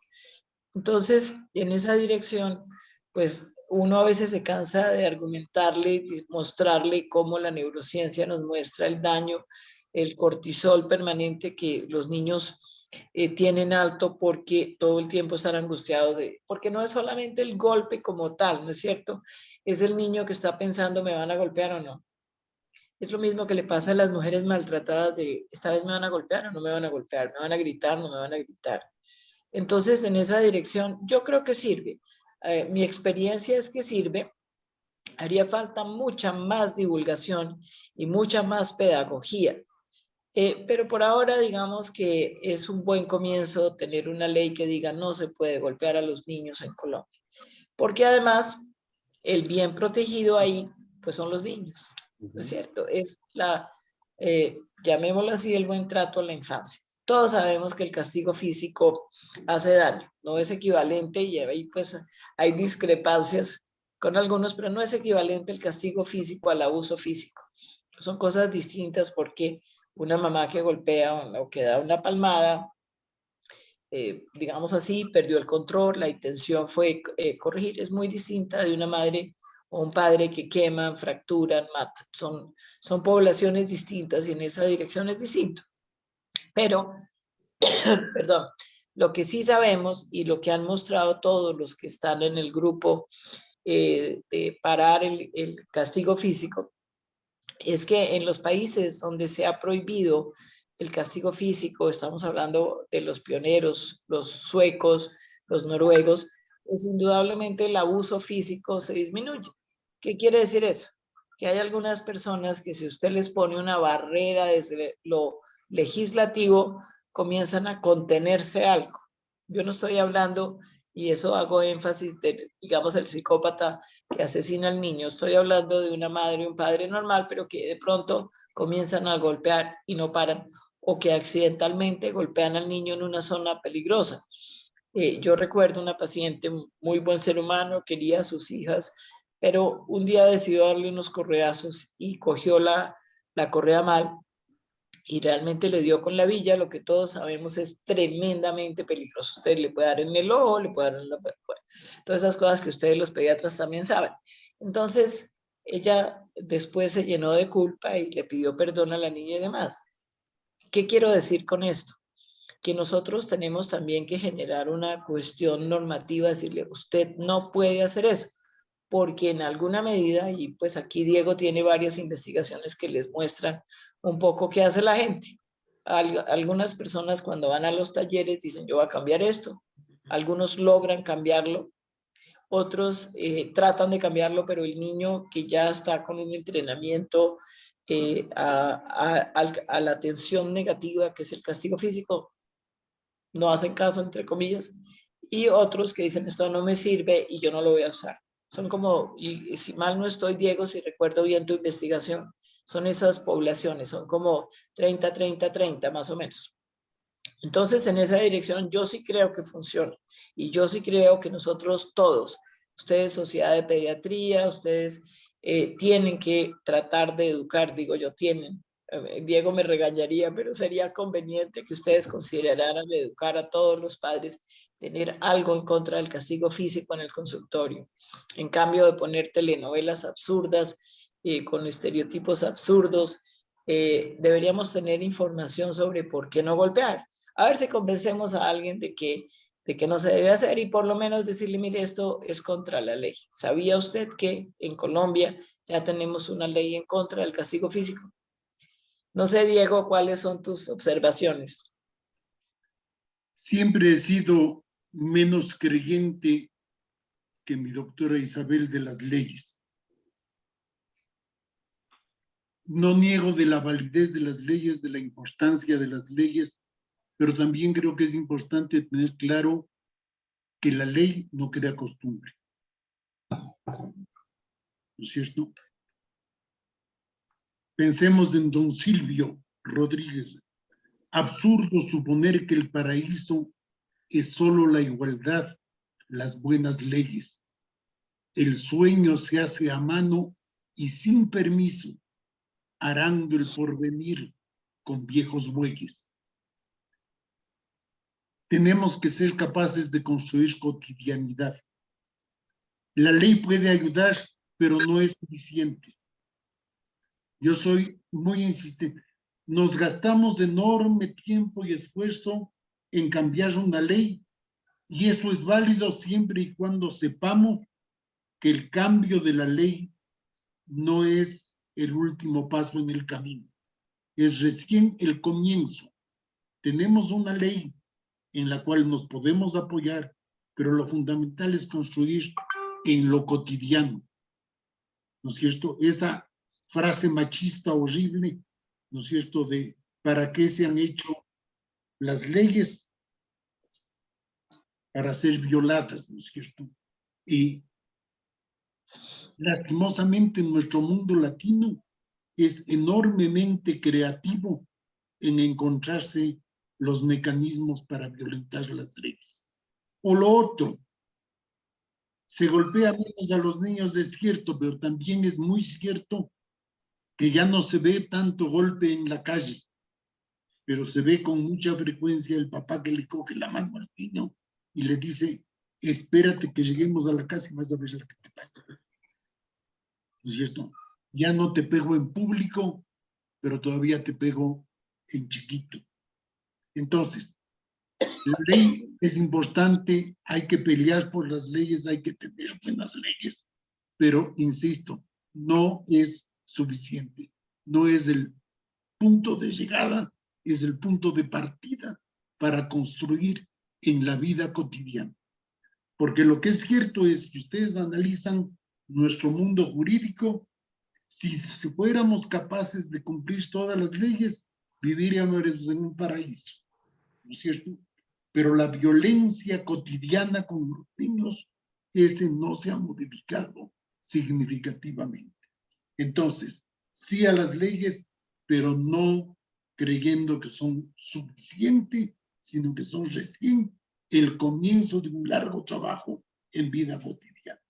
Entonces, en esa dirección, pues uno a veces se cansa de argumentarle y mostrarle cómo la neurociencia nos muestra el daño, el cortisol permanente que los niños tienen alto porque todo el tiempo están angustiados, porque no es solamente el golpe como tal, ¿no es cierto? Es el niño que está pensando, ¿me van a golpear o no? Es lo mismo que le pasa a las mujeres maltratadas de, ¿esta vez me van a golpear o no me van a golpear? ¿Me van a gritar o no me van a gritar? Entonces, en esa dirección, yo creo que sirve. Mi experiencia es que sirve. Haría falta mucha más divulgación y mucha más pedagogía. Pero por ahora, digamos que es un buen comienzo tener una ley que diga no se puede golpear a los niños en Colombia. Porque además, el bien protegido ahí, pues son los niños. ¿No es cierto? Es llamémoslo así, el buen trato a la infancia. Todos sabemos que el castigo físico hace daño, no es equivalente y ahí pues hay discrepancias con algunos, pero no es equivalente el castigo físico al abuso físico. Son cosas distintas porque una mamá que golpea o que da una palmada, digamos así, perdió el control, la intención fue corregir, es muy distinta de una madre o un padre que queman, fracturan, matan. Son poblaciones distintas y en esa dirección es distinto. Pero, perdón, lo que sí sabemos y lo que han mostrado todos los que están en el grupo de parar el castigo físico, es que en los países donde se ha prohibido el castigo físico, estamos hablando de los pioneros, los suecos, los noruegos, pues indudablemente el abuso físico se disminuye. ¿Qué quiere decir eso? Que hay algunas personas que si usted les pone una barrera desde lo legislativo, comienzan a contenerse algo. Yo no estoy hablando, y eso hago énfasis de, digamos, el psicópata que asesina al niño. Estoy hablando de una madre y un padre normal, pero que de pronto comienzan a golpear y no paran, o que accidentalmente golpean al niño en una zona peligrosa. Yo recuerdo una paciente, muy buen ser humano, quería a sus hijas, pero un día decidió darle unos correazos y cogió la correa mal y realmente le dio con la villa, lo que todos sabemos es tremendamente peligroso. Usted le puede dar en el ojo, le puede dar en la... Todas esas cosas que ustedes los pediatras también saben. Entonces, ella después se llenó de culpa y le pidió perdón a la niña y demás. ¿Qué quiero decir con esto? Que nosotros tenemos también que generar una cuestión normativa, decirle, usted no puede hacer eso, porque en alguna medida, y pues aquí Diego tiene varias investigaciones que les muestran un poco qué hace la gente. Algunas personas cuando van a los talleres dicen, yo voy a cambiar esto. Algunos logran cambiarlo, otros tratan de cambiarlo, pero el niño que ya está con un entrenamiento a la atención negativa, que es el castigo físico, no hacen caso, entre comillas, y otros que dicen, esto no me sirve y yo no lo voy a usar. Son como, y si mal no estoy, Diego, si recuerdo bien tu investigación, son esas poblaciones, son como 30, 30, 30, más o menos. Entonces, en esa dirección yo sí creo que funciona y yo sí creo que nosotros todos, ustedes sociedad de pediatría, ustedes tienen que tratar de educar, digo yo, tienen. Diego me regañaría, pero sería conveniente que ustedes consideraran educar a todos los padres, tener algo en contra del castigo físico en el consultorio. En cambio de poner telenovelas absurdas, con estereotipos absurdos, deberíamos tener información sobre por qué no golpear. A ver si convencemos a alguien de que no se debe hacer y por lo menos decirle, mire, esto es contra la ley. ¿Sabía usted que en Colombia ya tenemos una ley en contra del castigo físico? No sé, Diego, ¿cuáles son tus observaciones? Siempre he sido menos creyente que mi doctora Isabel de las leyes. No niego de la validez de las leyes, de la importancia de las leyes, pero también creo que es importante tener claro que la ley no crea costumbre. ¿No es cierto? Pensemos en don Silvio Rodríguez. Absurdo suponer que el paraíso es solo la igualdad, las buenas leyes. El sueño se hace a mano y sin permiso, arando el porvenir con viejos bueyes. Tenemos que ser capaces de construir cotidianidad. La ley puede ayudar, pero no es suficiente. Yo soy muy insistente. Nos gastamos enorme tiempo y esfuerzo en cambiar una ley y eso es válido siempre y cuando sepamos que el cambio de la ley no es el último paso en el camino. Es recién el comienzo. Tenemos una ley en la cual nos podemos apoyar, pero lo fundamental es construir en lo cotidiano. ¿No es cierto? Esa frase machista horrible, ¿no es cierto?, de ¿para qué se han hecho las leyes? Para ser violadas, ¿no es cierto? Y lastimosamente nuestro mundo latino es enormemente creativo en encontrarse los mecanismos para violentar las leyes. O lo otro, se golpea menos a los niños, es cierto, pero también es muy cierto que ya no se ve tanto golpe en la calle. pero se ve con mucha frecuencia el papá que le coge la mano al niño y le dice, espérate que lleguemos a la casa y vas a ver lo que te pasa. ¿No es cierto? Ya no te pego en público, pero todavía te pego en chiquito. Entonces, la ley es importante, hay que pelear por las leyes, hay que tener buenas leyes, pero insisto, no es suficiente, no es el punto de llegada, es el punto de partida para construir en la vida cotidiana. Porque lo que es cierto es que ustedes analizan nuestro mundo jurídico, si fuéramos capaces de cumplir todas las leyes, viviríamos en un paraíso, ¿no es cierto? Pero la violencia cotidiana con los niños, ese no se ha modificado significativamente. Entonces, sí a las leyes, pero no creyendo que son suficientes, sino que son recién el comienzo de un largo trabajo en vida cotidiana.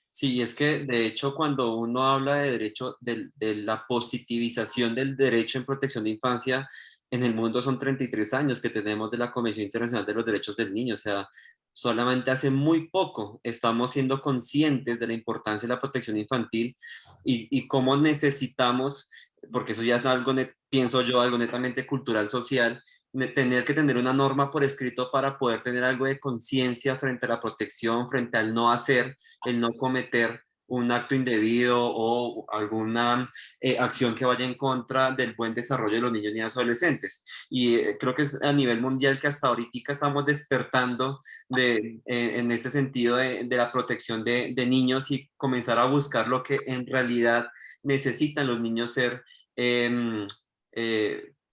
Sí, es que de hecho cuando uno habla de derecho, de la positivización del derecho en protección de infancia, en el mundo son 33 años que tenemos de la Convención Internacional de los Derechos del Niño, o sea, solamente hace muy poco estamos siendo conscientes de la importancia de la protección infantil y cómo necesitamos, porque eso ya es algo, pienso yo, algo netamente cultural, social, tener que tener una norma por escrito para poder tener algo de conciencia frente a la protección, frente al no hacer, el no cometer un acto indebido o alguna acción que vaya en contra del buen desarrollo de los niños y niñas adolescentes. Y creo que es a nivel mundial que hasta ahorita estamos despertando en este sentido de la protección de niños y comenzar a buscar lo que en realidad necesitan los niños ser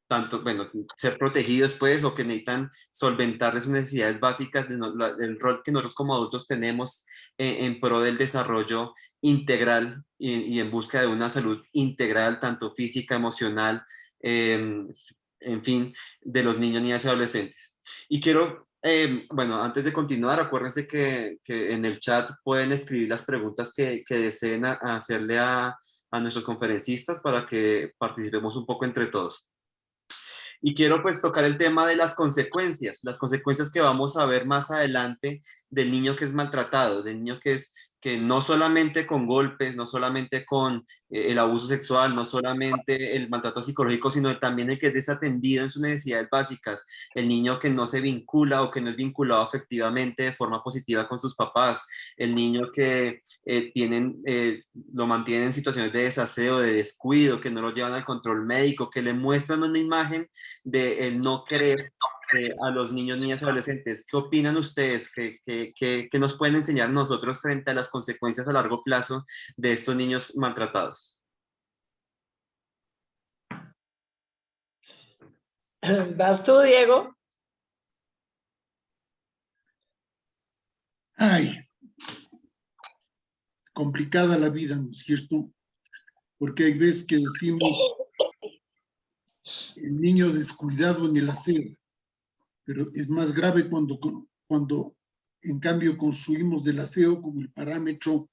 tanto, bueno, ser protegidos pues o que necesitan solventar sus necesidades básicas del rol que nosotros como adultos tenemos en pro del desarrollo integral y en busca de una salud integral, tanto física, emocional, en fin, de los niños, niñas y adolescentes. Y quiero, bueno, antes de continuar, acuérdense que en el chat pueden escribir las preguntas que deseen hacerle a nuestros conferencistas para que participemos un poco entre todos. Y quiero pues tocar el tema de las consecuencias que vamos a ver más adelante del niño que es maltratado, del niño que no solamente con golpes, no solamente con el abuso sexual, no solamente el maltrato psicológico, sino también el que es desatendido en sus necesidades básicas, el niño que no se vincula o que no es vinculado afectivamente de forma positiva con sus papás, el niño que lo mantienen en situaciones de desaseo, de descuido, que no lo llevan al control médico, que le muestran una imagen de el no querer a los niños, niñas y adolescentes. ¿Qué opinan ustedes? ¿Qué nos pueden enseñar nosotros frente a las consecuencias a largo plazo de estos niños maltratados? ¿Vas tú, Diego? Ay, complicada la vida, ¿no es cierto? Porque hay veces que decimos el niño descuidado en el aseo, pero es más grave cuando en cambio construimos el aseo como el parámetro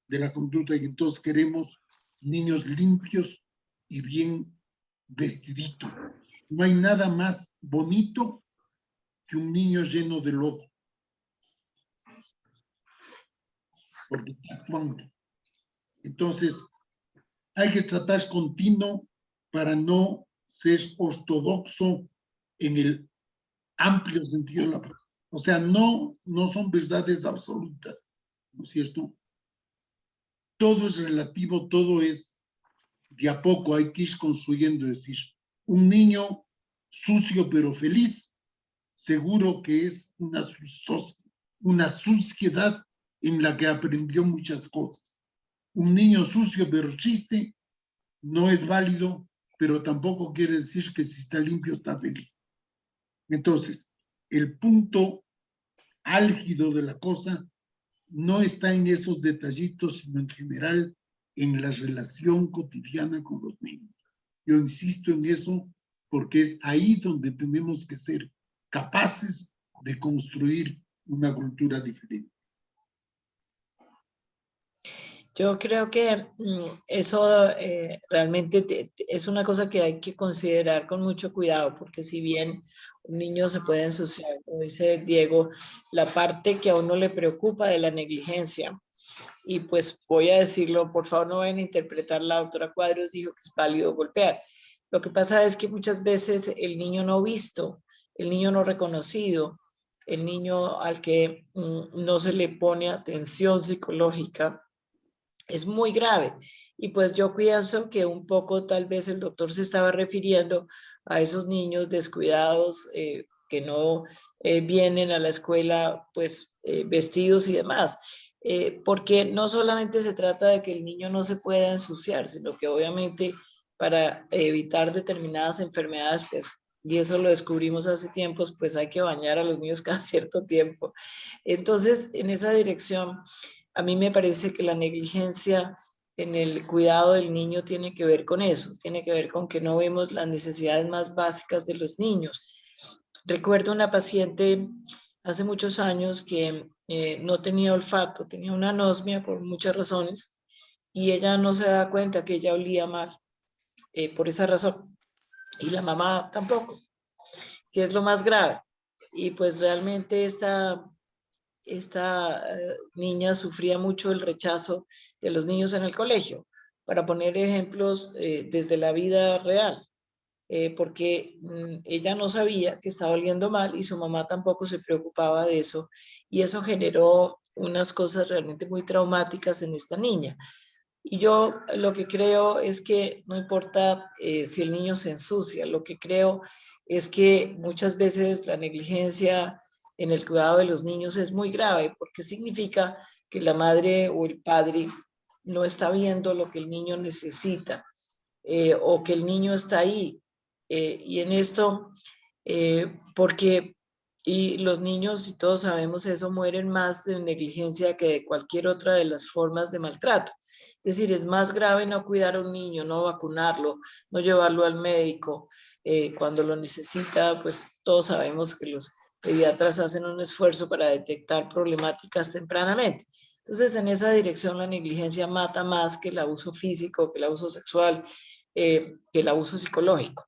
de la conducta y entonces queremos niños limpios y bien vestiditos. No hay nada más bonito que un niño lleno de lodo, porque está actuando. Entonces, hay que tratar continuo para no ser ortodoxo en el amplio sentido de la palabra. O sea, no son verdades absolutas, ¿no es cierto? Todo es relativo, todo es de a poco, hay que ir construyendo, es decir, un niño sucio pero feliz, seguro que es una suciedad en la que aprendió muchas cosas. Un niño sucio pero triste no es válido, pero tampoco quiere decir que si está limpio está feliz. Entonces, el punto álgido de la cosa no está en esos detallitos, sino en general en la relación cotidiana con los niños. Yo insisto en eso porque es ahí donde tenemos que ser capaces de construir una cultura diferente. Yo creo que eso realmente es una cosa que hay que considerar con mucho cuidado, porque si bien un niño se puede ensuciar, como dice Diego, la parte que a uno le preocupa de la negligencia, y pues voy a decirlo, por favor no vayan a interpretar, la doctora Cuadros dijo que es válido golpear. Lo que pasa es que muchas veces el niño no visto, el niño no reconocido, el niño al que no se le pone atención psicológica, es muy grave. Y pues yo pienso que un poco tal vez el doctor se estaba refiriendo a esos niños descuidados que no vienen a la escuela pues vestidos y demás. Porque no solamente se trata de que el niño no se pueda ensuciar, sino que obviamente para evitar determinadas enfermedades, pues, y eso lo descubrimos hace tiempos, pues hay que bañar a los niños cada cierto tiempo. Entonces, en esa dirección, a mí me parece que la negligencia en el cuidado del niño tiene que ver con eso, tiene que ver con que no vemos las necesidades más básicas de los niños. Recuerdo una paciente hace muchos años que no tenía olfato, tenía una anosmia por muchas razones y ella no se da cuenta que ella olía mal por esa razón y la mamá tampoco, que es lo más grave. Y pues realmente esta niña sufría mucho el rechazo de los niños en el colegio, para poner ejemplos desde la vida real, porque ella no sabía que estaba oliendo mal y su mamá tampoco se preocupaba de eso, y eso generó unas cosas realmente muy traumáticas en esta niña. Y yo lo que creo es que no importa si el niño se ensucia, lo que creo es que muchas veces la negligencia en el cuidado de los niños es muy grave, porque significa que la madre o el padre no está viendo lo que el niño necesita, o que el niño está ahí. Y en esto, porque y los niños, y todos sabemos eso, mueren más de negligencia que de cualquier otra de las formas de maltrato. Es decir, es más grave no cuidar a un niño, no vacunarlo, no llevarlo al médico cuando lo necesita. Pues todos sabemos que los pediatras hacen un esfuerzo para detectar problemáticas tempranamente. Entonces, en esa dirección, la negligencia mata más que el abuso físico, que el abuso sexual, que el abuso psicológico.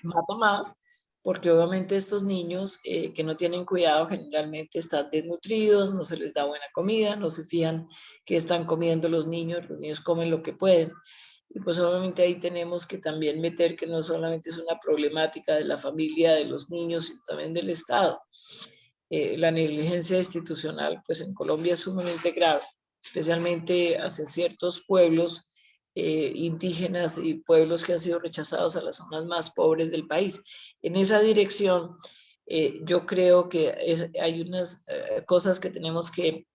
Mata más porque obviamente estos niños que no tienen cuidado generalmente están desnutridos, no se les da buena comida, no se fijan qué están comiendo los niños comen lo que pueden. Y pues obviamente ahí tenemos que también meter que no solamente es una problemática de la familia, de los niños, sino también del Estado. La negligencia institucional, pues en Colombia es sumamente grave, especialmente hacia ciertos pueblos indígenas y pueblos que han sido rechazados a las zonas más pobres del país. En esa dirección, yo creo que hay unas cosas que tenemos que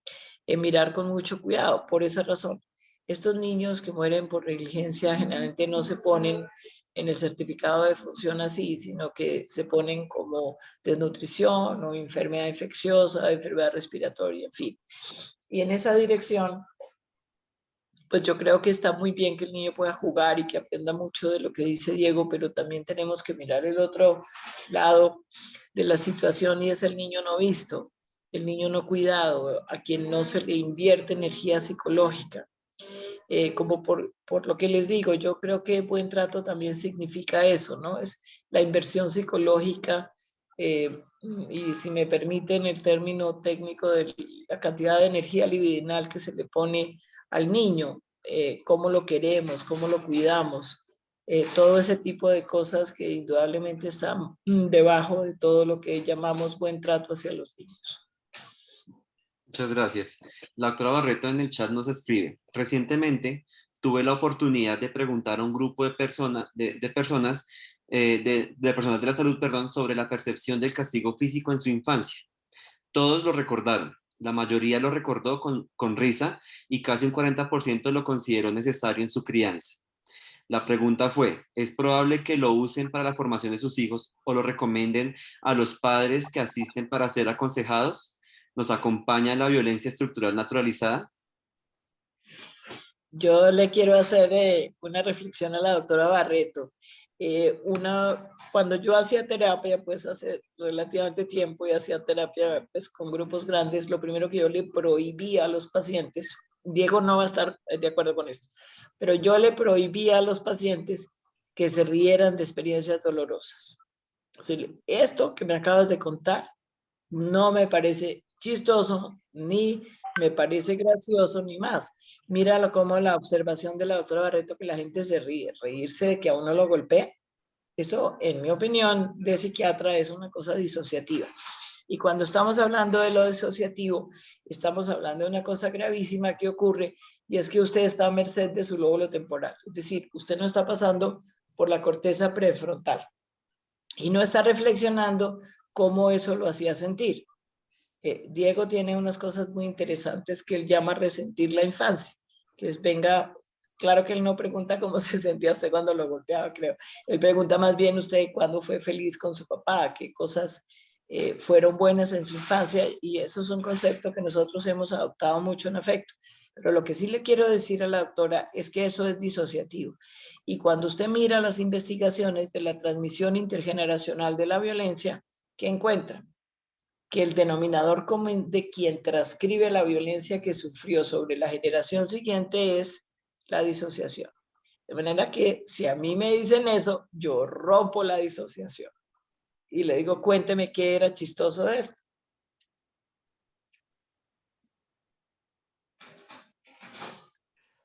mirar con mucho cuidado. Por esa razón, estos niños que mueren por negligencia generalmente no se ponen en el certificado de función así, sino que se ponen como desnutrición o enfermedad infecciosa, enfermedad respiratoria, en fin. Y en esa dirección, pues yo creo que está muy bien que el niño pueda jugar y que aprenda mucho de lo que dice Diego, pero también tenemos que mirar el otro lado de la situación, y es el niño no visto, el niño no cuidado, a quien no se le invierte energía psicológica. Como por lo que les digo, yo creo que buen trato también significa eso, ¿no? Es la inversión psicológica, y si me permiten el término técnico de la cantidad de energía libidinal que se le pone al niño, cómo lo queremos, cómo lo cuidamos, todo ese tipo de cosas que indudablemente están debajo de todo lo que llamamos buen trato hacia los niños. Muchas gracias. La doctora Barreto en el chat nos escribe: recientemente tuve la oportunidad de preguntar a un grupo de personas, de personas, de personas de la salud, perdón, sobre la percepción del castigo físico en su infancia. Todos lo recordaron. La mayoría lo recordó con risa y casi un 40% lo consideró necesario en su crianza. La pregunta fue: ¿es probable que lo usen para la formación de sus hijos o lo recomienden a los padres que asisten para ser aconsejados? ¿Nos acompaña la violencia estructural naturalizada? Yo le quiero hacer una reflexión a la doctora Barreto. Cuando yo hacía terapia, pues hace relativamente tiempo, y hacía terapia pues con grupos grandes, lo primero que yo le prohibía a los pacientes Diego no va a estar de acuerdo con esto, pero yo le prohibía a los pacientes que se rieran de experiencias dolorosas. Esto que me acabas de contar no me parece chistoso, ni me parece gracioso, ni más. Míralo como la observación de la doctora Barreto, que la gente se ríe, reírse de que a uno lo golpea. Eso, en mi opinión, de psiquiatra es una cosa disociativa. Y cuando estamos hablando de lo disociativo, estamos hablando de una cosa gravísima que ocurre, y es que usted está a merced de su lóbulo temporal. Es decir, usted no está pasando por la corteza prefrontal y no está reflexionando cómo eso lo hacía sentir. Diego tiene unas cosas muy interesantes que él llama resentir la infancia, que es venga, claro que él no pregunta cómo se sentía usted cuando lo golpeaba, creo. Él pregunta más bien usted cuándo fue feliz con su papá, qué cosas fueron buenas en su infancia, y eso es un concepto que nosotros hemos adoptado mucho en afecto. Pero lo que sí le quiero decir a la doctora es que eso es disociativo. Y cuando usted mira las investigaciones de la transmisión intergeneracional de la violencia, ¿qué encuentra? Que el denominador común de quien transcribe la violencia que sufrió sobre la generación siguiente es la disociación. De manera que si a mí me dicen eso, yo rompo la disociación y le digo, cuénteme qué era chistoso de esto.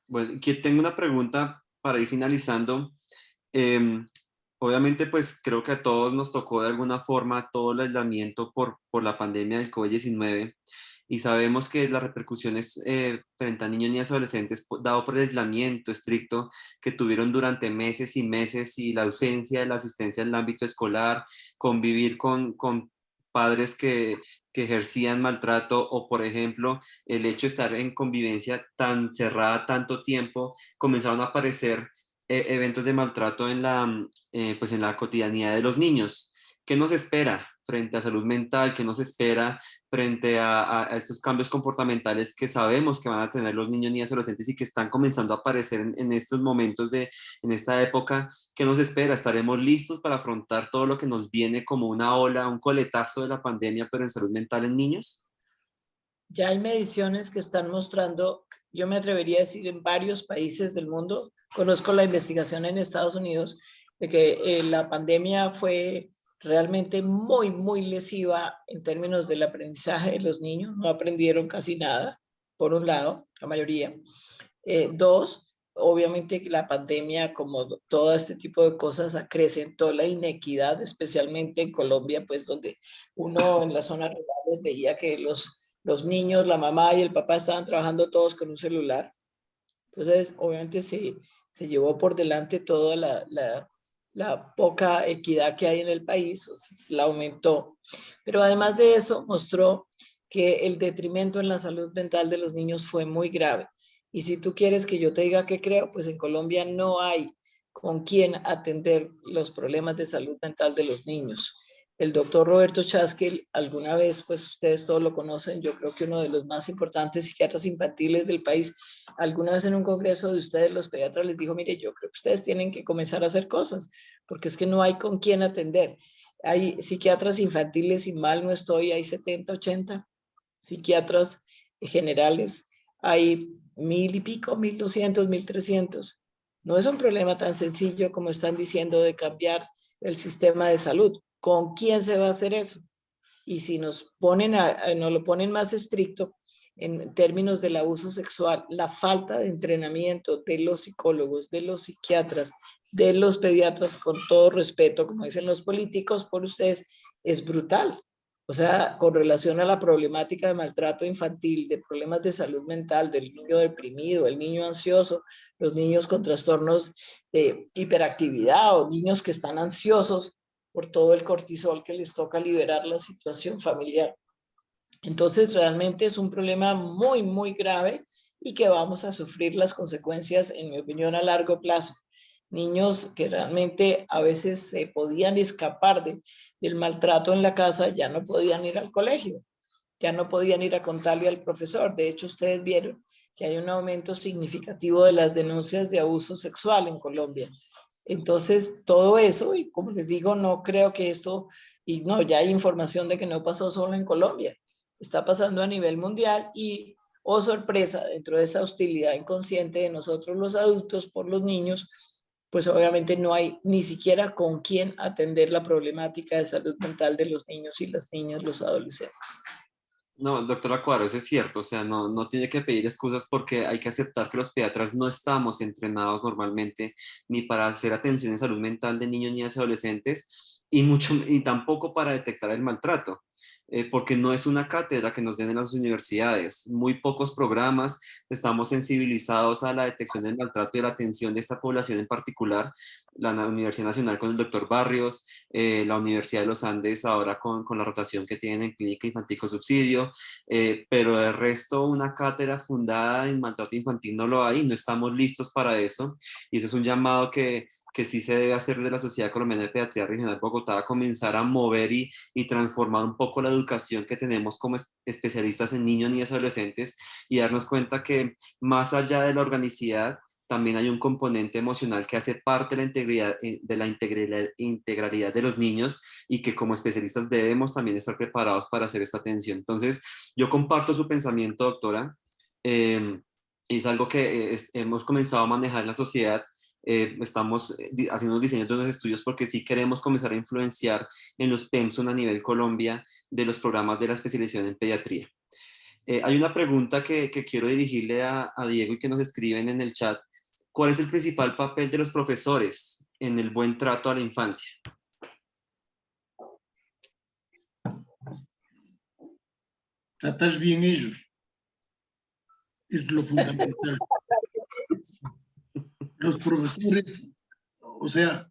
Bueno, que tengo una pregunta para ir finalizando. Em, Obviamente, pues creo que a todos nos tocó de alguna forma todo el aislamiento por la pandemia del COVID-19, y sabemos que las repercusiones frente a niños y adolescentes, dado por el aislamiento estricto que tuvieron durante meses y meses, y la ausencia de la asistencia en el ámbito escolar, convivir con padres que ejercían maltrato, o por ejemplo el hecho de estar en convivencia tan cerrada tanto tiempo, comenzaron a aparecer eventos de maltrato en pues en la cotidianidad de los niños. ¿Qué nos espera frente a salud mental? ¿Qué nos espera frente a estos cambios comportamentales que sabemos que van a tener los niños, niñas y adolescentes, y que están comenzando a aparecer en estos momentos en esta época? ¿Qué nos espera? ¿Estaremos listos para afrontar todo lo que nos viene como una ola, un coletazo de la pandemia, pero en salud mental en niños? Ya hay mediciones que están mostrando, yo me atrevería a decir en varios países del mundo, conozco la investigación en Estados Unidos, de que la pandemia fue realmente muy, muy lesiva en términos del aprendizaje de los niños. No aprendieron casi nada, por un lado, la mayoría. Dos, obviamente que la pandemia, como todo este tipo de cosas, acrecentó la inequidad, especialmente en Colombia, pues donde uno en las zonas rurales veía que los niños, la mamá y el papá estaban trabajando todos con un celular. Entonces, obviamente se llevó por delante toda la poca equidad que hay en el país, o sea, la aumentó. Pero además de eso, mostró que el detrimento en la salud mental de los niños fue muy grave. Y si tú quieres que yo te diga qué creo, pues en Colombia no hay con quién atender los problemas de salud mental de los niños. El doctor Roberto Chaskel, alguna vez, pues ustedes todos lo conocen, yo creo que uno de los más importantes psiquiatras infantiles del país, alguna vez en un congreso de ustedes, los pediatras, les dijo, mire, yo creo que ustedes tienen que comenzar a hacer cosas, porque es que no hay con quién atender. Hay psiquiatras infantiles, y mal no estoy, hay 70, 80 psiquiatras generales, hay 1000 y pico, 1200, 1300. No es un problema tan sencillo como están diciendo de cambiar el sistema de salud. ¿Con quién se va a hacer eso? Y si nos lo ponen más estricto en términos del abuso sexual, la falta de entrenamiento de los psicólogos, de los psiquiatras, de los pediatras, con todo respeto, como dicen los políticos por ustedes, es brutal. O sea, con relación a la problemática de maltrato infantil, de problemas de salud mental, del niño deprimido, el niño ansioso, los niños con trastornos de hiperactividad o niños que están ansiosos por todo el cortisol que les toca liberar la situación familiar. Entonces, realmente es un problema muy, muy grave, y que vamos a sufrir las consecuencias, en mi opinión, a largo plazo. Niños que realmente a veces se podían escapar del maltrato en la casa, ya no podían ir al colegio, ya no podían ir a contarle al profesor. De hecho, ustedes vieron que hay un aumento significativo de las denuncias de abuso sexual en Colombia. Entonces, todo eso, y como les digo, no creo que esto, y no, ya hay información de que no pasó solo en Colombia, está pasando a nivel mundial, y oh sorpresa, dentro de esa hostilidad inconsciente de nosotros los adultos por los niños, pues obviamente no hay ni siquiera con quién atender la problemática de salud mental de los niños y las niñas, los adolescentes. No, doctora Cuadro, eso es cierto, o sea, no tiene que pedir excusas porque hay que aceptar que los pediatras no estamos entrenados normalmente ni para hacer atención en salud mental de niños, niñas y adolescentes y tampoco para detectar el maltrato, porque no es una cátedra que nos den en las universidades, muy pocos programas, estamos sensibilizados a la detección del maltrato y a la atención de esta población en particular, la Universidad Nacional con el doctor Barrios, la Universidad de los Andes ahora con la rotación que tienen en Clínica Infantil con Subsidio, pero de resto una cátedra fundada en maltrato infantil no lo hay, no estamos listos para eso, y eso es un llamado que sí se debe hacer de la Sociedad Colombiana de Pediatría Regional Bogotá, a comenzar a mover y transformar un poco la educación que tenemos como especialistas en niños, niñas y adolescentes, y darnos cuenta que más allá de la organicidad, también hay un componente emocional que hace parte de la integralidad de los niños y que como especialistas debemos también estar preparados para hacer esta atención. Entonces, yo comparto su pensamiento, doctora. Y es algo que hemos comenzado a manejar en la sociedad. Estamos haciendo unos diseños de unos estudios porque sí queremos comenzar a influenciar en los PEMSON a nivel Colombia de los programas de la especialización en pediatría. Hay una pregunta que quiero dirigirle a Diego y que nos escriben en el chat. ¿Cuál es el principal papel de los profesores en el buen trato a la infancia? Tratar bien ellos es lo fundamental. Los profesores, o sea,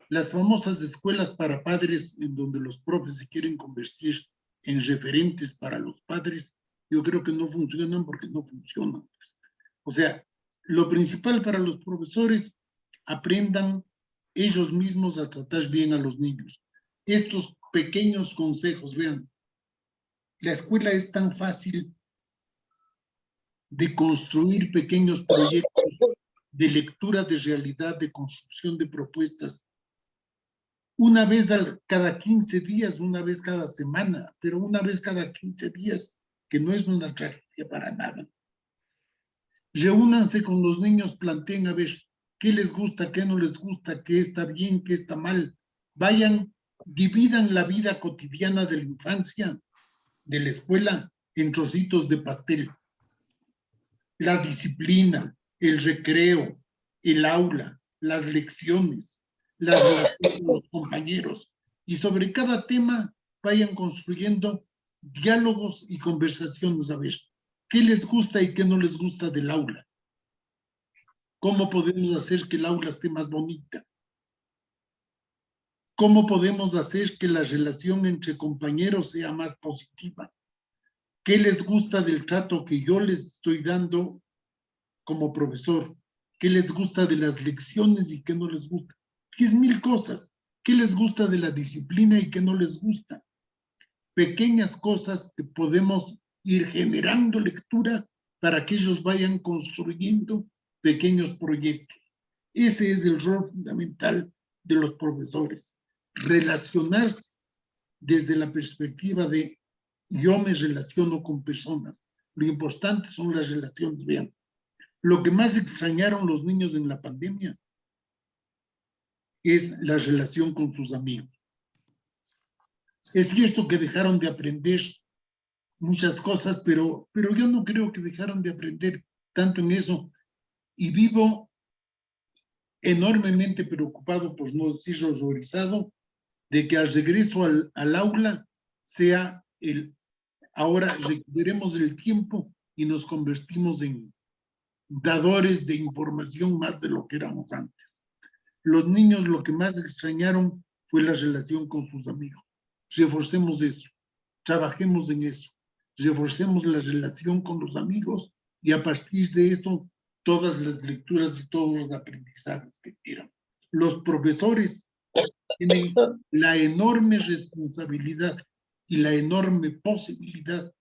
las famosas escuelas para padres en donde los profes se quieren convertir en referentes para los padres, yo creo que no funcionan porque no funcionan. O sea, lo principal para los profesores, aprendan ellos mismos a tratar bien a los niños. Estos pequeños consejos, vean, la escuela es tan fácil de construir pequeños proyectos de lectura de realidad, de construcción de propuestas, una vez cada 15 días, una vez cada semana, pero una vez cada 15 días, que no es una tragedia para nada. Reúnanse con los niños, planteen a ver qué les gusta, qué no les gusta, qué está bien, qué está mal. Vayan, dividan la vida cotidiana de la infancia, de la escuela, en trocitos de pastel. La disciplina, el recreo, el aula, las lecciones, las relaciones con los compañeros. Y sobre cada tema vayan construyendo diálogos y conversaciones a ver qué les gusta y qué no les gusta del aula. ¿Cómo podemos hacer que el aula esté más bonita? ¿Cómo podemos hacer que la relación entre compañeros sea más positiva? ¿Qué les gusta del trato que yo les estoy dando como profesor? ¿Qué les gusta de las lecciones y qué no les gusta? 10,000 cosas. ¿Qué les gusta de la disciplina y qué no les gusta? Pequeñas cosas que podemos ir generando lectura para que ellos vayan construyendo pequeños proyectos. Ese es el rol fundamental de los profesores. Relacionarse desde la perspectiva de yo me relaciono con personas. Lo importante son las relaciones. Vean, lo que más extrañaron los niños en la pandemia es la relación con sus amigos. Es cierto que dejaron de aprender muchas cosas, pero yo no creo que dejaron de aprender tanto en eso. Y vivo enormemente preocupado, por no decir horrorizado, de que al regreso al aula sea ahora recuperemos el tiempo y nos convertimos en dadores de información más de lo que éramos antes. Los niños lo que más extrañaron fue la relación con sus amigos. Reforcemos eso, trabajemos en eso, reforcemos la relación con los amigos y a partir de eso todas las lecturas y todos los aprendizajes que quieran. Los profesores tienen la enorme responsabilidad y la enorme posibilidad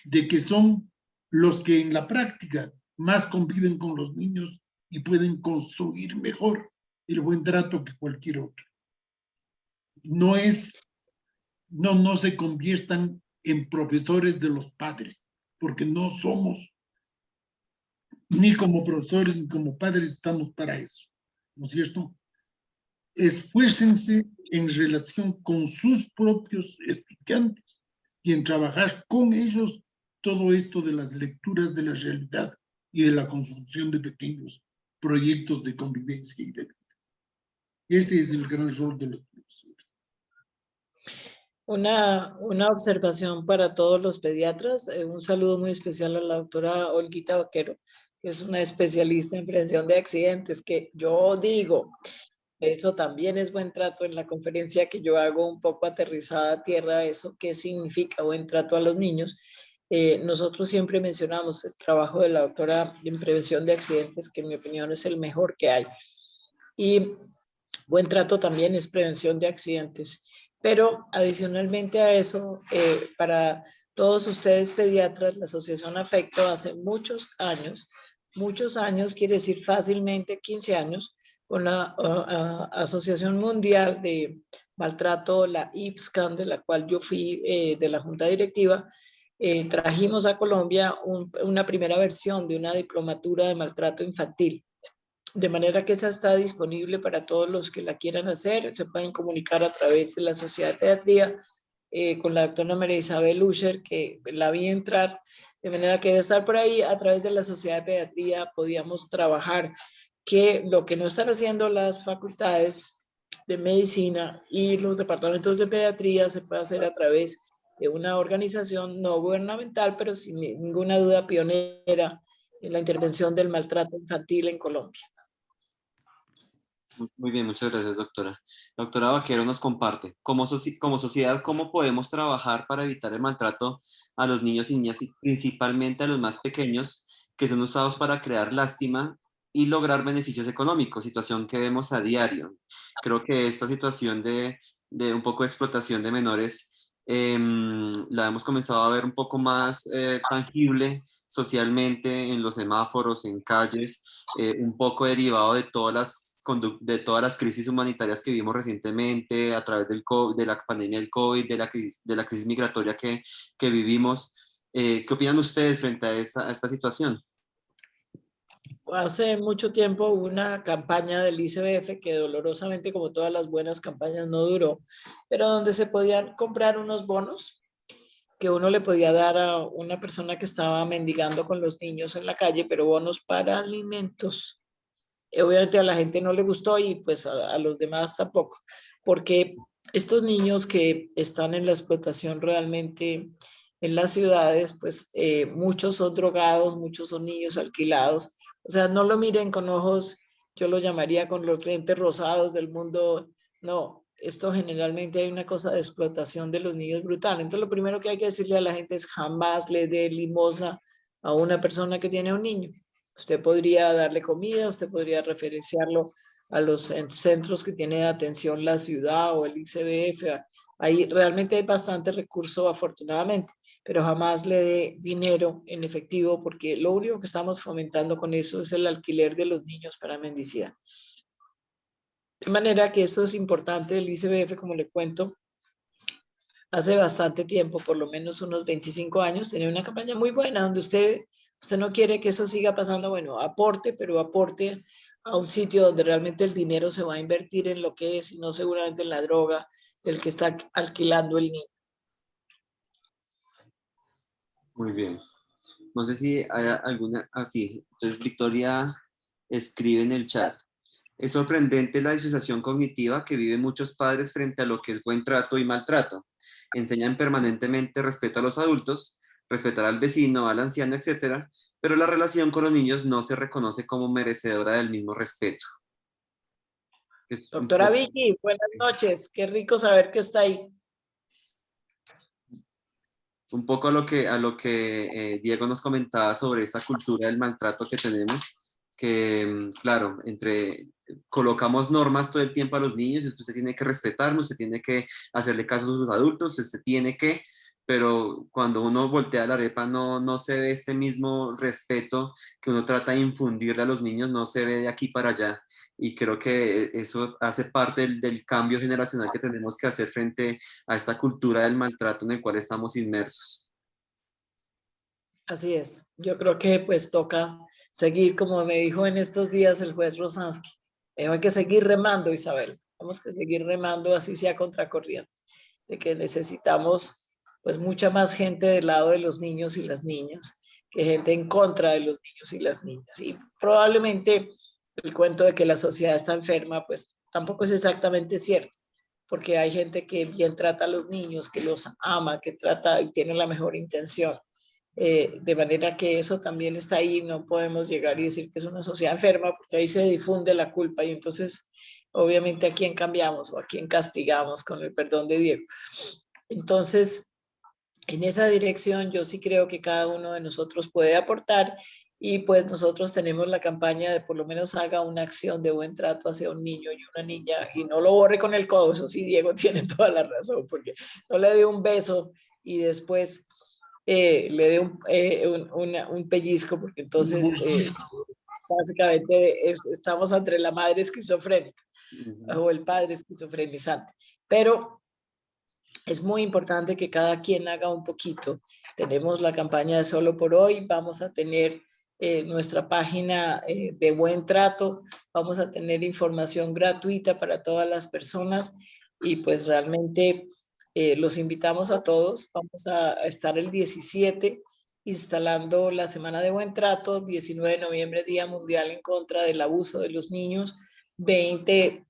de que son los que en la práctica más conviven con los niños y pueden construir mejor el buen trato que cualquier otro. No se conviertan en profesores de los padres, porque no somos, ni como profesores, ni como padres estamos para eso, ¿no es cierto? Esfuércense en relación con sus propios estudiantes y en trabajar con ellos todo esto de las lecturas de la realidad y de la construcción de pequeños proyectos de convivencia y de vida. Ese es el gran rol de los profesores. Una observación para todos los pediatras, un saludo muy especial a la doctora Olguita Vaquero, que es una especialista en prevención de accidentes, que yo digo, eso también es buen trato en la conferencia que yo hago un poco aterrizada a tierra, eso qué significa buen trato a los niños. Nosotros siempre mencionamos el trabajo de la doctora en prevención de accidentes, que en mi opinión es el mejor que hay. Y buen trato también es prevención de accidentes. Pero adicionalmente a eso, para todos ustedes pediatras, la Asociación Afecto hace muchos años, quiere decir fácilmente 15 años, con la Asociación Mundial de Maltrato, la IPSCAN, de la cual yo fui de la Junta Directiva, trajimos a Colombia una primera versión de una diplomatura de maltrato infantil. De manera que esa está disponible para todos los que la quieran hacer. Se pueden comunicar a través de la Sociedad de Pediatría con la doctora María Isabel Usher, que la vi entrar, de manera que debe estar por ahí. A través de la Sociedad de Pediatría podíamos trabajar que lo que no están haciendo las facultades de medicina y los departamentos de pediatría se puede hacer a través de una organización no gubernamental, pero sin ninguna duda pionera en la intervención del maltrato infantil en Colombia. Muy bien, muchas gracias, doctora. La doctora Vaquero nos comparte, como sociedad, ¿cómo podemos trabajar para evitar el maltrato a los niños y niñas, y principalmente a los más pequeños, que son usados para crear lástima y lograr beneficios económicos, situación que vemos a diario? Creo que esta situación de un poco de explotación de menores la hemos comenzado a ver un poco más tangible socialmente en los semáforos, en calles, un poco derivado de todas las crisis humanitarias que vimos recientemente a través del COVID, de la pandemia del COVID, de la crisis migratoria que vivimos. ¿Qué opinan ustedes frente a esta situación? Hace mucho tiempo hubo una campaña del ICBF que dolorosamente, como todas las buenas campañas, no duró, pero donde se podían comprar unos bonos que uno le podía dar a una persona que estaba mendigando con los niños en la calle, pero bonos para alimentos. Obviamente a la gente no le gustó y pues a los demás tampoco, porque estos niños que están en la explotación realmente en las ciudades, pues muchos son drogados, muchos son niños alquilados, o sea, no lo miren con ojos, yo lo llamaría con los lentes rosados del mundo, no, esto generalmente hay una cosa de explotación de los niños brutal, entonces lo primero que hay que decirle a la gente es jamás le dé limosna a una persona que tiene un niño. Usted podría darle comida, usted podría referenciarlo a los centros que tiene de atención la ciudad o el ICBF. Ahí realmente hay bastante recurso, afortunadamente, pero jamás le dé dinero en efectivo porque lo único que estamos fomentando con eso es el alquiler de los niños para mendicidad. De manera que eso es importante. El ICBF, como le cuento, hace bastante tiempo, por lo menos unos 25 años, tenía una campaña muy buena donde usted no quiere que eso siga pasando, bueno, aporte, pero aporte a un sitio donde realmente el dinero se va a invertir en lo que es y no seguramente en la droga del que está alquilando el niño. Muy bien. No sé si hay alguna, así. Entonces, Victoria escribe en el chat. Es sorprendente la disociación cognitiva que viven muchos padres frente a lo que es buen trato y maltrato. Enseñan permanentemente respeto a los adultos, respetar al vecino, al anciano, etcétera, pero la relación con los niños no se reconoce como merecedora del mismo respeto. Es Doctora Vicky, buenas noches. Qué rico saber que está ahí. un poco a lo que Diego nos comentaba sobre esta cultura del maltrato que tenemos, que claro, colocamos normas todo el tiempo a los niños, y usted tiene que respetarnos, usted tiene que hacerle caso a sus adultos, usted tiene que, pero cuando uno voltea la arepa no se ve este mismo respeto que uno trata de infundirle a los niños, no se ve de aquí para allá. Y creo que eso hace parte del cambio generacional que tenemos que hacer frente a esta cultura del maltrato en el cual estamos inmersos. Así es. Yo creo que pues toca seguir, como me dijo en estos días el juez Rosansky, hay que seguir remando, Isabel. Tenemos que seguir remando, así sea contracorriente, de que necesitamos pues mucha más gente del lado de los niños y las niñas, que gente en contra de los niños y las niñas. Y probablemente el cuento de que la sociedad está enferma, pues tampoco es exactamente cierto, porque hay gente que bien trata a los niños, que los ama, que trata y tiene la mejor intención. De manera que eso también está ahí, no podemos llegar y decir que es una sociedad enferma, porque ahí se difunde la culpa y entonces obviamente a quién cambiamos o a quién castigamos, con el perdón de Diego. Entonces, en esa dirección yo sí creo que cada uno de nosotros puede aportar y pues nosotros tenemos la campaña de por lo menos haga una acción de buen trato hacia un niño y una niña y no lo borre con el codo. Eso sí, Diego tiene toda la razón, porque no le dé un beso y después le dé un pellizco, porque entonces básicamente estamos entre la madre esquizofrénica o el padre esquizofrenizante. Pero es muy importante que cada quien haga un poquito. Tenemos la campaña de Solo por Hoy, vamos a tener nuestra página de Buen Trato, vamos a tener información gratuita para todas las personas y pues realmente los invitamos a todos. Vamos a estar el 17 instalando la Semana de Buen Trato, 19 de noviembre, Día Mundial en contra del abuso de los niños, 20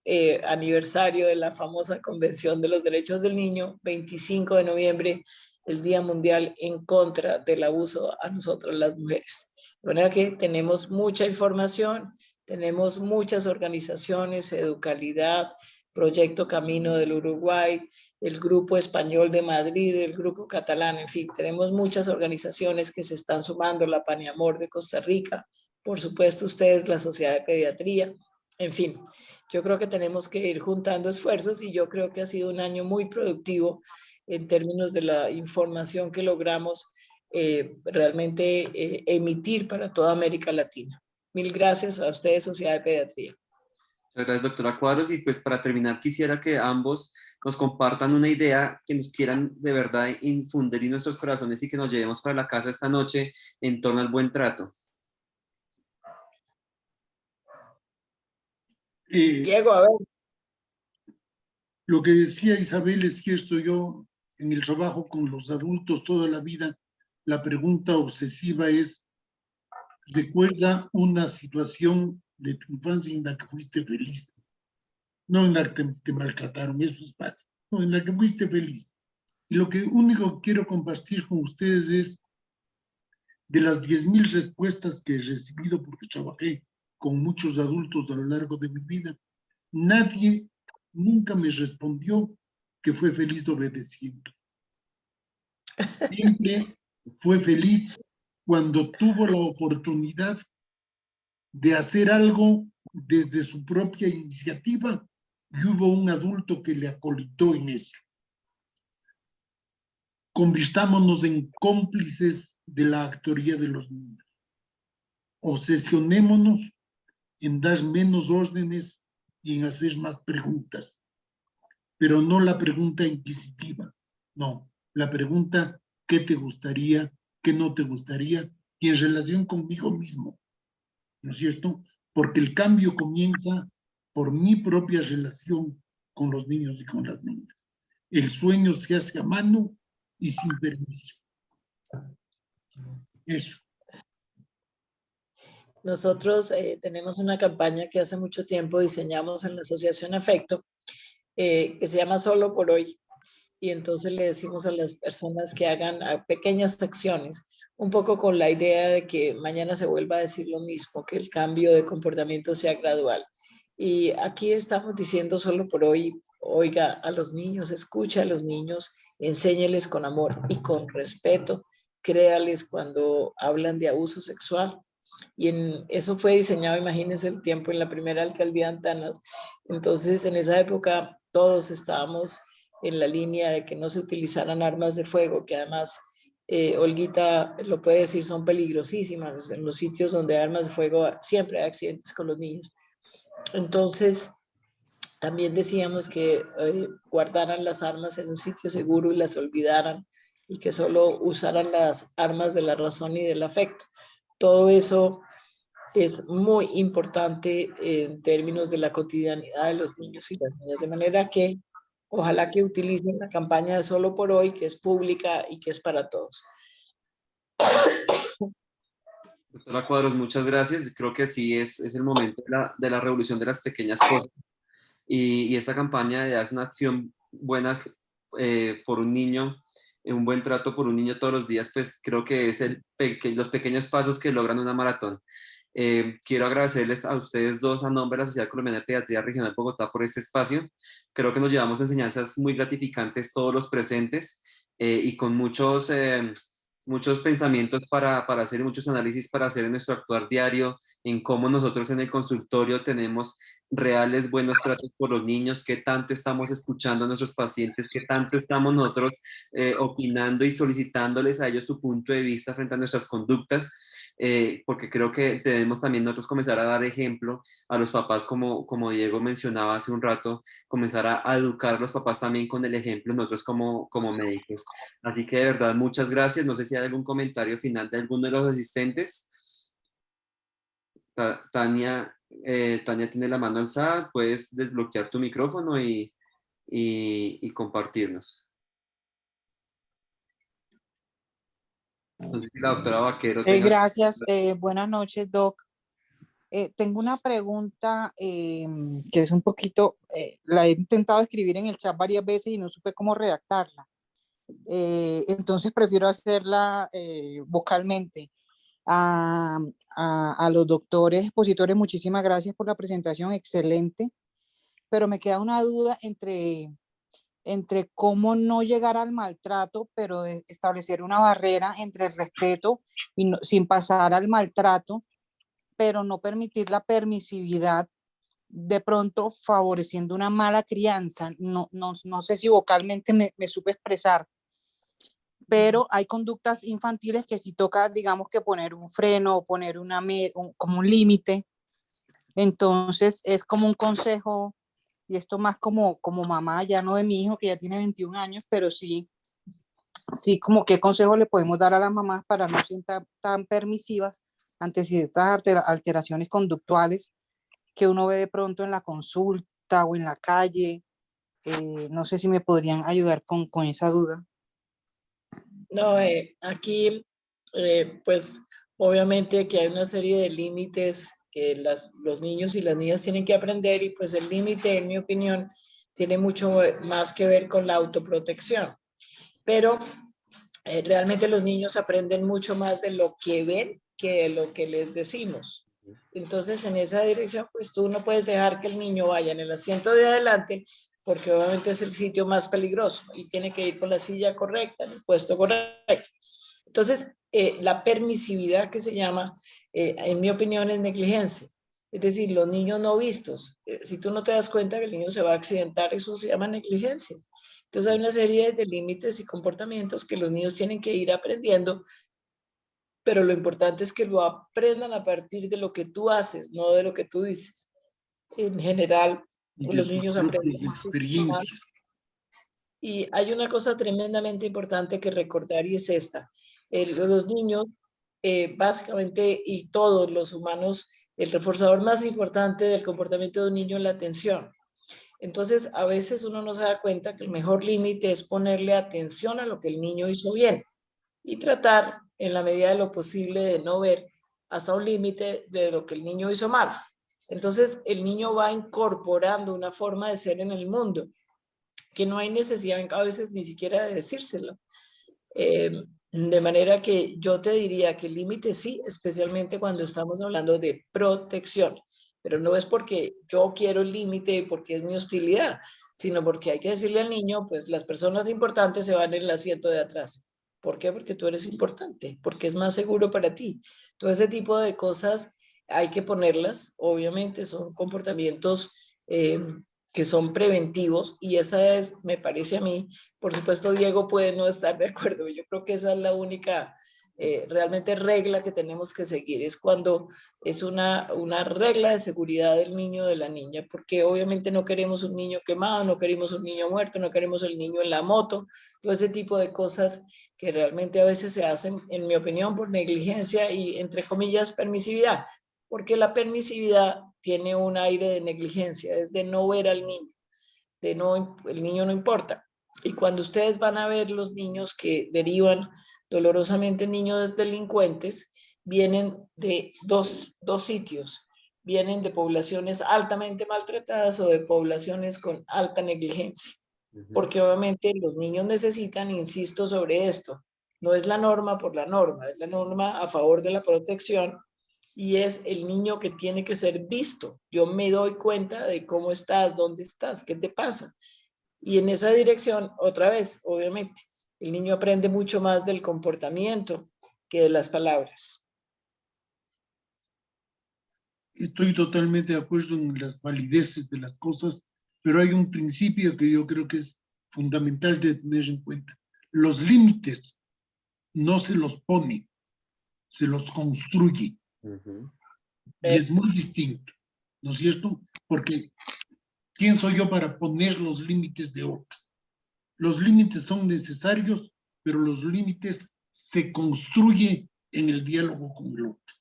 aniversario de la famosa Convención de los Derechos del Niño, 25 de noviembre, el Día Mundial en contra del abuso a nosotras las mujeres. De manera que tenemos mucha información, tenemos muchas organizaciones, Educalidad, Proyecto Camino del Uruguay, el Grupo Español de Madrid, el Grupo Catalán, en fin, tenemos muchas organizaciones que se están sumando, la Paniamor de Costa Rica, por supuesto ustedes, la Sociedad de Pediatría, en fin, yo creo que tenemos que ir juntando esfuerzos y yo creo que ha sido un año muy productivo en términos de la información que logramos realmente emitir para toda América Latina. Mil gracias a ustedes, Sociedad de Pediatría. Muchas gracias, doctora Cuadros. Y pues para terminar, quisiera que ambos nos compartan una idea que nos quieran de verdad infundir en nuestros corazones y que nos llevemos para la casa esta noche en torno al buen trato. Diego, a ver. Lo que decía Isabel es cierto. Yo en el trabajo con los adultos toda la vida, la pregunta obsesiva es: recuerda una situación de tu infancia en la que fuiste feliz, no en la que te maltrataron, eso es fácil, no, en la que fuiste feliz. Y lo que único que quiero compartir con ustedes es, de las 10,000 respuestas que he recibido, porque trabajé con muchos adultos a lo largo de mi vida, nadie nunca me respondió que fue feliz obedeciendo. Siempre fue feliz cuando tuvo la oportunidad de hacer algo desde su propia iniciativa y hubo un adulto que le acolitó en eso. Convirtámonos en cómplices de la actoría de los niños. Obsesionémonos en dar menos órdenes y en hacer más preguntas, pero no la pregunta inquisitiva, no, la pregunta ¿qué te gustaría? ¿Qué no te gustaría? Y en relación conmigo mismo, ¿no es cierto? Porque el cambio comienza por mi propia relación con los niños y con las niñas. El sueño se hace a mano y sin permiso. Eso. Nosotros tenemos una campaña que hace mucho tiempo diseñamos en la Asociación Afecto, que se llama Solo por Hoy. Y entonces le decimos a las personas que hagan pequeñas acciones, un poco con la idea de que mañana se vuelva a decir lo mismo, que el cambio de comportamiento sea gradual. Y aquí estamos diciendo Solo por Hoy, oiga a los niños, escucha a los niños, enséñeles con amor y con respeto, créales cuando hablan de abuso sexual. Y eso fue diseñado, imagínense el tiempo, en la primera alcaldía de Antanas. Entonces, en esa época todos estábamos en la línea de que no se utilizaran armas de fuego, que además, Olguita lo puede decir, son peligrosísimas. En los sitios donde hay armas de fuego siempre hay accidentes con los niños. Entonces, también decíamos que guardaran las armas en un sitio seguro y las olvidaran y que solo usaran las armas de la razón y del afecto. Todo eso es muy importante en términos de la cotidianidad de los niños y las niñas, de manera que ojalá que utilicen la campaña de Solo por Hoy, que es pública y que es para todos. Doctora Cuadros, muchas gracias. Creo que sí es el momento de la revolución de las pequeñas cosas. Y esta campaña de haz una acción buena por un niño, un buen trato por un niño todos los días, pues creo que es los pequeños pasos que logran una maratón. Quiero agradecerles a ustedes dos a nombre de la Sociedad Colombiana de Pediatría Regional Bogotá por este espacio. Creo que nos llevamos enseñanzas muy gratificantes todos los presentes y con muchos pensamientos para hacer, muchos análisis para hacer en nuestro actuar diario, en cómo nosotros en el consultorio tenemos reales buenos tratos por los niños, qué tanto estamos escuchando a nuestros pacientes, qué tanto estamos nosotros opinando y solicitándoles a ellos su punto de vista frente a nuestras conductas, porque creo que debemos también nosotros comenzar a dar ejemplo a los papás, como Diego mencionaba hace un rato, comenzar a educar a los papás también con el ejemplo nosotros como médicos. Así que de verdad, muchas gracias. No sé si hay algún comentario final de alguno de los asistentes. Tania, Tania tiene la mano alzada, puedes desbloquear tu micrófono y compartirnos. No sé si la doctora Vaquero tenga... Gracias, buenas noches, Doc. Tengo una pregunta que es un poquito, la he intentado escribir en el chat varias veces y no supe cómo redactarla. Entonces prefiero hacerla vocalmente. A los doctores expositores, muchísimas gracias por la presentación, excelente, pero me queda una duda entre cómo no llegar al maltrato, pero establecer una barrera entre el respeto y sin pasar al maltrato, pero no permitir la permisividad, de pronto favoreciendo una mala crianza. No sé si vocalmente me supe expresar, pero hay conductas infantiles que sí toca, digamos, que poner un freno o poner como un límite. Entonces es como un consejo, y esto más como mamá, ya no de mi hijo que ya tiene 21 años, pero sí como qué consejo le podemos dar a las mamás para no ser tan permisivas ante ciertas alteraciones conductuales que uno ve de pronto en la consulta o en la calle. No sé si me podrían ayudar con esa duda. No, aquí, pues obviamente que hay una serie de límites que los niños y las niñas tienen que aprender, y pues el límite, en mi opinión, tiene mucho más que ver con la autoprotección. Pero realmente los niños aprenden mucho más de lo que ven que de lo que les decimos. Entonces, en esa dirección, pues tú no puedes dejar que el niño vaya en el asiento de adelante, porque obviamente es el sitio más peligroso y tiene que ir con la silla correcta, en el puesto correcto. Entonces, la permisividad que se llama, en mi opinión, es negligencia. Es decir, los niños no vistos. Si tú no te das cuenta que el niño se va a accidentar, eso se llama negligencia. Entonces hay una serie de límites y comportamientos que los niños tienen que ir aprendiendo, pero lo importante es que lo aprendan a partir de lo que tú haces, no de lo que tú dices. En general, de los sus niños aprenden propias muchísimo más. experiencias. Y hay una cosa tremendamente importante que recordar, y es esta. Los niños, básicamente, y todos los humanos, el reforzador más importante del comportamiento de un niño es la atención. Entonces, a veces uno no se da cuenta que el mejor límite es ponerle atención a lo que el niño hizo bien y tratar, en la medida de lo posible, de no ver hasta un límite de lo que el niño hizo mal. Entonces, el niño va incorporando una forma de ser en el mundo que no hay necesidad a veces ni siquiera de decírselo. De manera que yo te diría que el límite sí, especialmente cuando estamos hablando de protección, pero no es porque yo quiero el límite, porque es mi hostilidad, sino porque hay que decirle al niño, pues las personas importantes se van en el asiento de atrás. ¿Por qué? Porque tú eres importante, porque es más seguro para ti. Todo ese tipo de cosas hay que ponerlas, obviamente son comportamientos que son preventivos, y esa es, me parece a mí, por supuesto Diego puede no estar de acuerdo, yo creo que esa es la única realmente regla que tenemos que seguir, es cuando es una regla de seguridad del niño o de la niña, porque obviamente no queremos un niño quemado, no queremos un niño muerto, no queremos el niño en la moto, todo ese tipo de cosas que realmente a veces se hacen, en mi opinión, por negligencia y, entre comillas, permisividad, porque la permisividad tiene un aire de negligencia, es de no ver al niño, de no, el niño no importa. Y cuando ustedes van a ver los niños que derivan dolorosamente niños delincuentes, vienen de dos sitios, vienen de poblaciones altamente maltratadas o de poblaciones con alta negligencia. Porque obviamente los niños necesitan, insisto sobre esto, no es la norma por la norma, es la norma a favor de la protección y es el niño que tiene que ser visto. Yo me doy cuenta de cómo estás, dónde estás, qué te pasa. Y en esa dirección, otra vez, obviamente, el niño aprende mucho más del comportamiento que de las palabras. Estoy totalmente de acuerdo en las valideces de las cosas, pero hay un principio que yo creo que es fundamental de tener en cuenta. Los límites no se los pone, se los construye. Y es muy distinto, ¿no es cierto? Porque ¿quién soy yo para poner los límites de otro? Los límites son necesarios, pero los límites se construyen en el diálogo con el otro.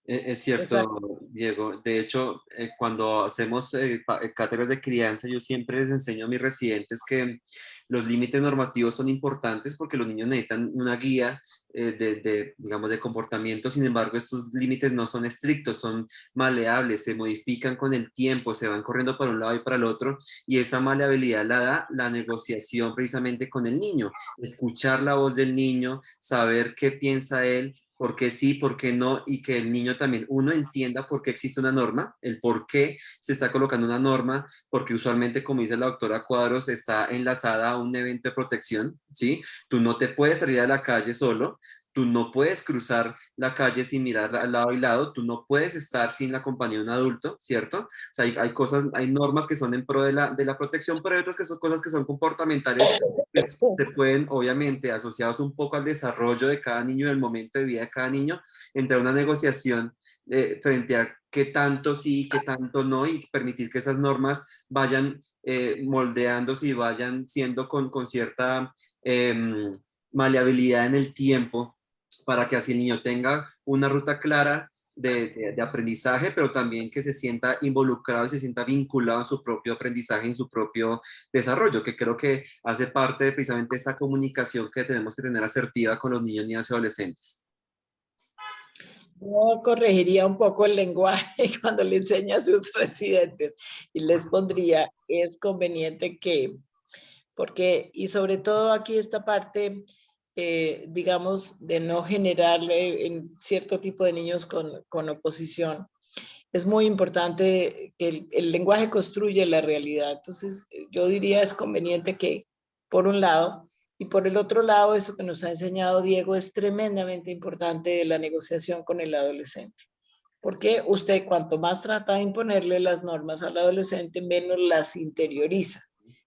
Es cierto, Diego. De hecho, cuando hacemos cátedras de crianza, yo siempre les enseño a mis residentes que los límites normativos son importantes porque los niños necesitan una guía digamos, de comportamiento. Sin embargo, estos límites no son estrictos, son maleables, se modifican con el tiempo, se van corriendo para un lado y para el otro, y esa maleabilidad la da la negociación precisamente con el niño, escuchar la voz del niño, saber qué piensa él, por qué sí, por qué no, y que el niño también, uno entienda por qué existe una norma, el por qué se está colocando una norma, porque usualmente, como dice la doctora Cuadros, está enlazada a un evento de protección, ¿sí? Tú no te puedes salir a la calle solo, tú no puedes cruzar la calle sin mirar al lado y lado, tú no puedes estar sin la compañía de un adulto, ¿cierto? O sea, hay cosas, hay normas que son en pro de la protección, pero hay otras que son cosas que son comportamentales, que se pueden, obviamente, asociados un poco al desarrollo de cada niño, el momento de vida de cada niño, entre una negociación frente a qué tanto sí, qué tanto no, y permitir que esas normas vayan moldeándose y vayan siendo con cierta maleabilidad en el tiempo, para que así el niño tenga una ruta clara de aprendizaje, pero también que se sienta involucrado y se sienta vinculado en su propio aprendizaje, en su propio desarrollo, que creo que hace parte de precisamente esa comunicación que tenemos que tener asertiva con los niños, niñas y adolescentes. Yo corregiría un poco el lenguaje cuando le enseña a sus residentes y les pondría, es conveniente que, porque, y sobre todo aquí esta parte, digamos, de no generar en cierto tipo de niños con oposición, es muy importante que el lenguaje construye la realidad. Entonces, yo diría es conveniente que, por un lado, y por el otro lado, eso que nos ha enseñado Diego es tremendamente importante de la negociación con el adolescente. Porque usted, cuanto más trata de imponerle las normas al adolescente, menos las interioriza.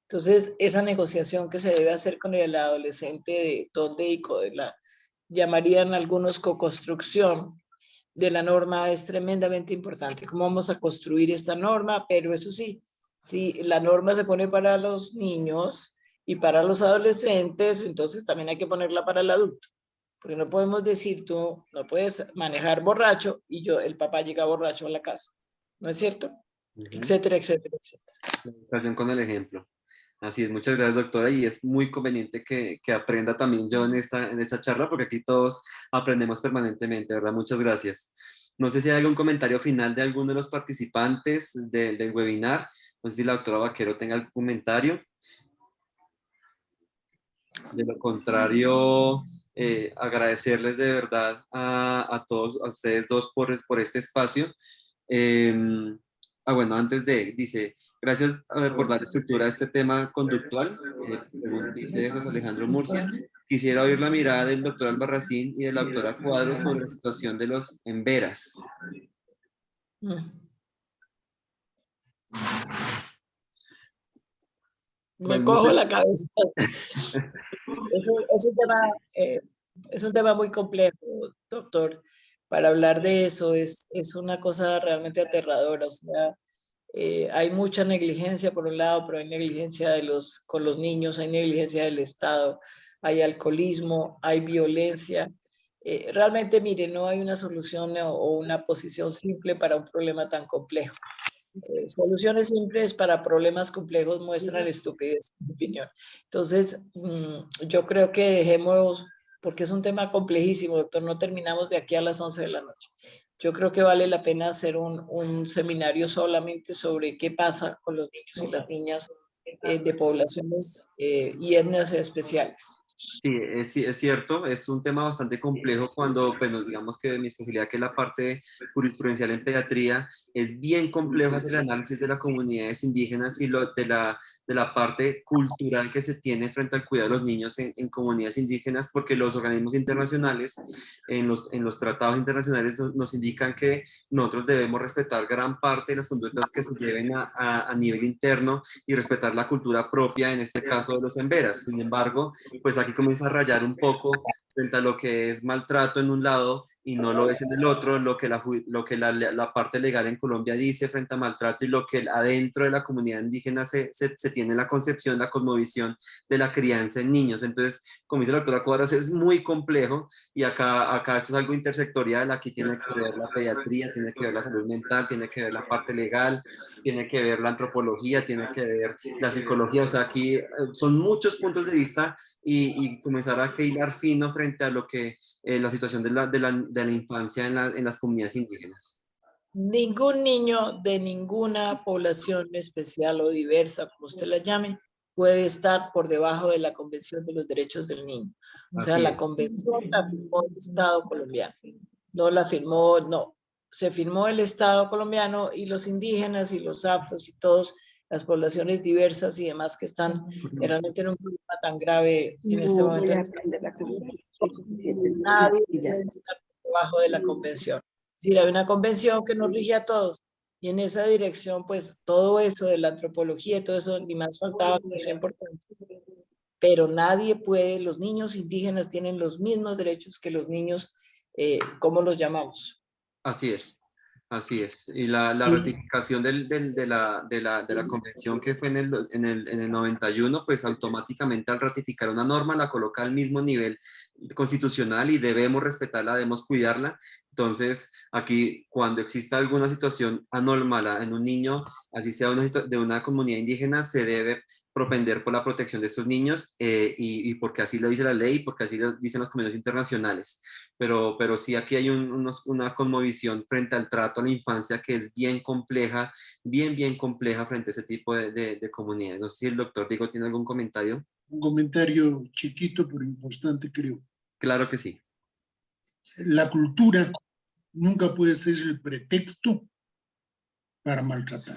Entonces, esa negociación que se debe hacer con el adolescente de dónde y de la, llamarían algunos co-construcción de la norma es tremendamente importante. ¿Cómo vamos a construir esta norma? Pero eso sí, si la norma se pone para los niños y para los adolescentes, entonces también hay que ponerla para el adulto. Porque no podemos decir, tú no puedes manejar borracho y el papá llega borracho a la casa. ¿No es cierto? Etcétera, etcétera, etcétera. La educación con el ejemplo. Así es, muchas gracias, doctora, y es muy conveniente que aprenda también yo en esta charla, porque aquí todos aprendemos permanentemente, ¿verdad? Muchas gracias. No sé si hay algún comentario final de alguno de los participantes del webinar. No sé si la doctora Vaquero tenga algún comentario. De lo contrario, agradecerles de verdad a todos, a ustedes dos por este espacio. Bueno, dice, gracias por dar estructura a este tema conductual, según dice José Alejandro Murcia. Quisiera oír la mirada del doctor Albarracín y de la doctora Cuadros sobre la situación de los emberas. Me cojo la cabeza. Es un tema muy complejo, doctor. Para hablar de eso es una cosa realmente aterradora. O sea, Hay mucha negligencia por un lado, pero hay negligencia con los niños, hay negligencia del Estado, hay alcoholismo, hay violencia. Realmente, mire, no hay una solución o una posición simple para un problema tan complejo. Soluciones simples para problemas complejos muestran estupidez, en mi opinión. Entonces, yo creo que dejemos, porque es un tema complejísimo, doctor, no terminamos de aquí a las 11 de la noche. Yo creo que vale la pena hacer un seminario solamente sobre qué pasa con los niños y las niñas de poblaciones y etnias especiales. Sí, es cierto, es un tema bastante complejo cuando, bueno, digamos que mi especialidad, que es la parte jurisprudencial en pediatría, es bien complejo hacer el análisis de las comunidades indígenas y de la parte cultural que se tiene frente al cuidado de los niños en comunidades indígenas, porque los organismos internacionales, en los tratados internacionales nos indican que nosotros debemos respetar gran parte de las conductas que se lleven a nivel interno y respetar la cultura propia, en este caso de los emberas. Sin embargo, pues aquí comienza a rayar un poco frente a lo que es maltrato en un lado y no lo es en el otro, lo que la parte legal en Colombia dice frente a maltrato y lo que adentro de la comunidad indígena se tiene la concepción, la cosmovisión de la crianza en niños. Entonces, como dice la doctora Cuadros, es muy complejo y acá esto es algo intersectorial, aquí tiene que ver la pediatría, tiene que ver la salud mental, tiene que ver la parte legal, tiene que ver la antropología, tiene que ver la psicología, o sea, aquí son muchos puntos de vista y comenzar a hilar fino frente a lo que la situación de la infancia en las comunidades indígenas. Ningún niño de ninguna población especial o diversa, como usted la llame, puede estar por debajo de la Convención de los Derechos del Niño. O sea, la convención la firmó el Estado colombiano. No la firmó, no. Se firmó el Estado colombiano y los indígenas y los afros y todas las poblaciones diversas y demás que están realmente en un problema tan grave en este momento. Nadie puede estar por debajo de la convención. Es decir, hay una convención que nos rige a todos y en esa dirección, pues todo eso de la antropología y todo eso, ni más faltaba que sea importante. Pero nadie puede, los niños indígenas tienen los mismos derechos que los niños, ¿cómo los llamamos? Así es. Así es. Y la ratificación de la convención que fue en el 91, pues automáticamente al ratificar una norma la coloca al mismo nivel constitucional y debemos respetarla, debemos cuidarla. Entonces, aquí cuando exista alguna situación anormal en un niño, así sea de una comunidad indígena, se debe propender por la protección de estos niños y porque así lo dice la ley, porque así lo dicen los convenios internacionales. Pero sí aquí hay una conmovisión frente al trato a la infancia que es bien compleja, bien compleja frente a ese tipo de comunidades. No sé si el doctor Diego tiene algún comentario. Un comentario chiquito pero importante, creo. Claro que sí. La cultura nunca puede ser el pretexto para maltratar.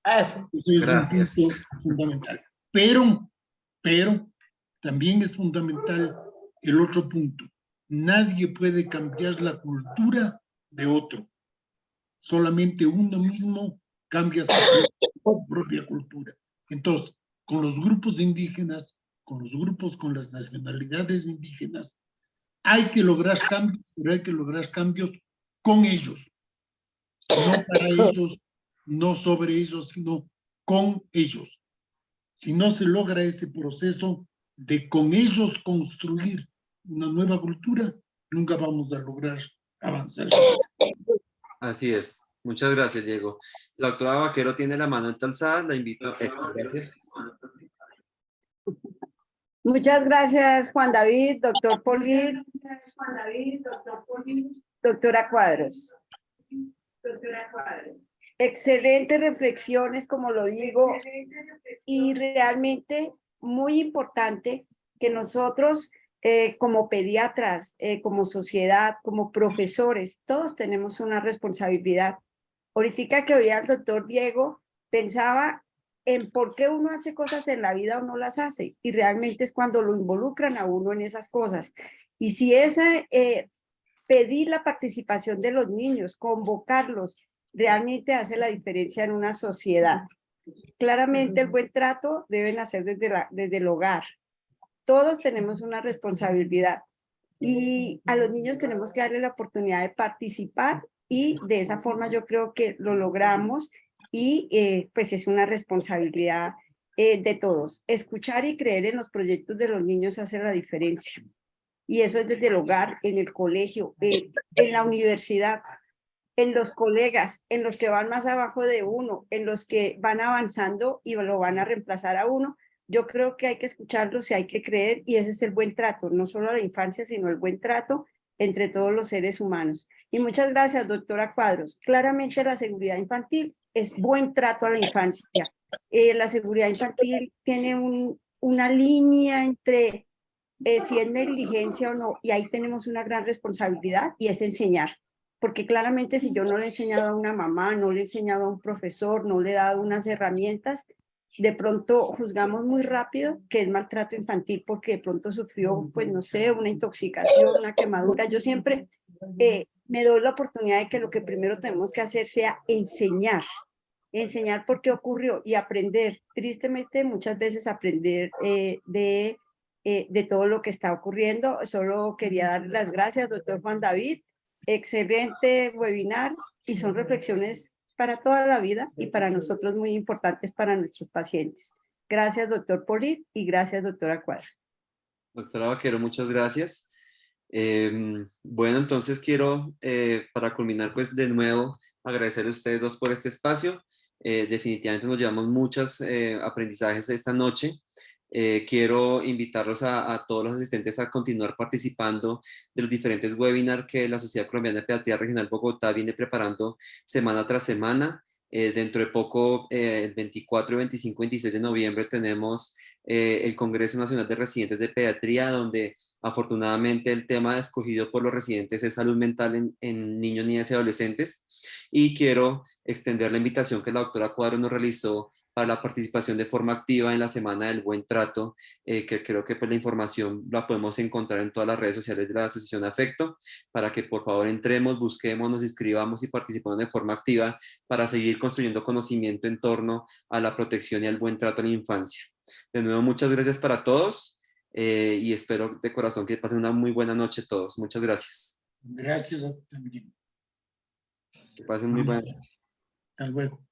Eso. Gracias. Es un punto fundamental. Pero también es fundamental el otro punto. Nadie puede cambiar la cultura de otro. Solamente uno mismo cambia su propia cultura. Entonces, con los grupos indígenas, con las nacionalidades indígenas, hay que lograr cambios, pero hay que lograr cambios con ellos. No para ellos, no sobre ellos, sino con ellos. Si no se logra ese proceso de con ellos construir una nueva cultura, nunca vamos a lograr avanzar. Así es. Muchas gracias, Diego. La doctora Vaquero tiene la mano alzada, la invito a esto. Gracias. Muchas gracias, Juan David, doctor Polit, doctora Cuadros. Excelentes reflexiones, como lo digo, y realmente muy importante que nosotros como pediatras, como sociedad, como profesores, todos tenemos una responsabilidad. Ahorita que oía al doctor Diego, pensaba en por qué uno hace cosas en la vida o no las hace, y realmente es cuando lo involucran a uno en esas cosas. Y si es pedir la participación de los niños, convocarlos, realmente hace la diferencia en una sociedad. Claramente el buen trato debe nacer desde el hogar. Todos tenemos una responsabilidad y a los niños tenemos que darle la oportunidad de participar y de esa forma yo creo que lo logramos y pues es una responsabilidad de todos. Escuchar y creer en los proyectos de los niños hace la diferencia. Y eso es desde el hogar, en el colegio, en la universidad, en los colegas, en los que van más abajo de uno, en los que van avanzando y lo van a reemplazar a uno. Yo creo que hay que escucharlos y hay que creer, y ese es el buen trato, no solo a la infancia, sino el buen trato entre todos los seres humanos. Y muchas gracias, doctora Cuadros. Claramente la seguridad infantil es buen trato a la infancia. La seguridad infantil tiene una línea entre si es negligencia o no, y ahí tenemos una gran responsabilidad, y es enseñar. Porque claramente si yo no le he enseñado a una mamá, no le he enseñado a un profesor, no le he dado unas herramientas, de pronto juzgamos muy rápido que es maltrato infantil porque de pronto sufrió, pues no sé, una intoxicación, una quemadura. Yo siempre me doy la oportunidad de que lo que primero tenemos que hacer sea enseñar por qué ocurrió y aprender. Tristemente, muchas veces aprender de todo lo que está ocurriendo. Solo quería darle las gracias, doctor Juan David. Excelente webinar, y son reflexiones para toda la vida y para nosotros muy importantes para nuestros pacientes. Gracias, doctor Polit, y gracias, doctora Cuadros. Doctora Vaquero, muchas gracias. Bueno, entonces quiero, para culminar, pues de nuevo, agradecer a ustedes dos por este espacio. Definitivamente nos llevamos muchos aprendizajes esta noche. Quiero invitarlos a todos los asistentes a continuar participando de los diferentes webinars que la Sociedad Colombiana de Pediatría Regional Bogotá viene preparando semana tras semana. Dentro de poco, el 24, 25, 26 de noviembre, tenemos el Congreso Nacional de Residentes de Pediatría, donde afortunadamente el tema escogido por los residentes es salud mental en niños, niñas y adolescentes. Y quiero extender la invitación que la doctora Cuadro nos realizó para la participación de forma activa en la Semana del Buen Trato, que creo que pues, la información la podemos encontrar en todas las redes sociales de la Asociación Afecto, para que por favor entremos, busquemos, nos inscribamos y participemos de forma activa para seguir construyendo conocimiento en torno a la protección y al buen trato a la infancia. De nuevo, muchas gracias para todos y espero de corazón que pasen una muy buena noche todos. Muchas gracias. Gracias a ti también. Que pasen muy buena noche. Hasta luego.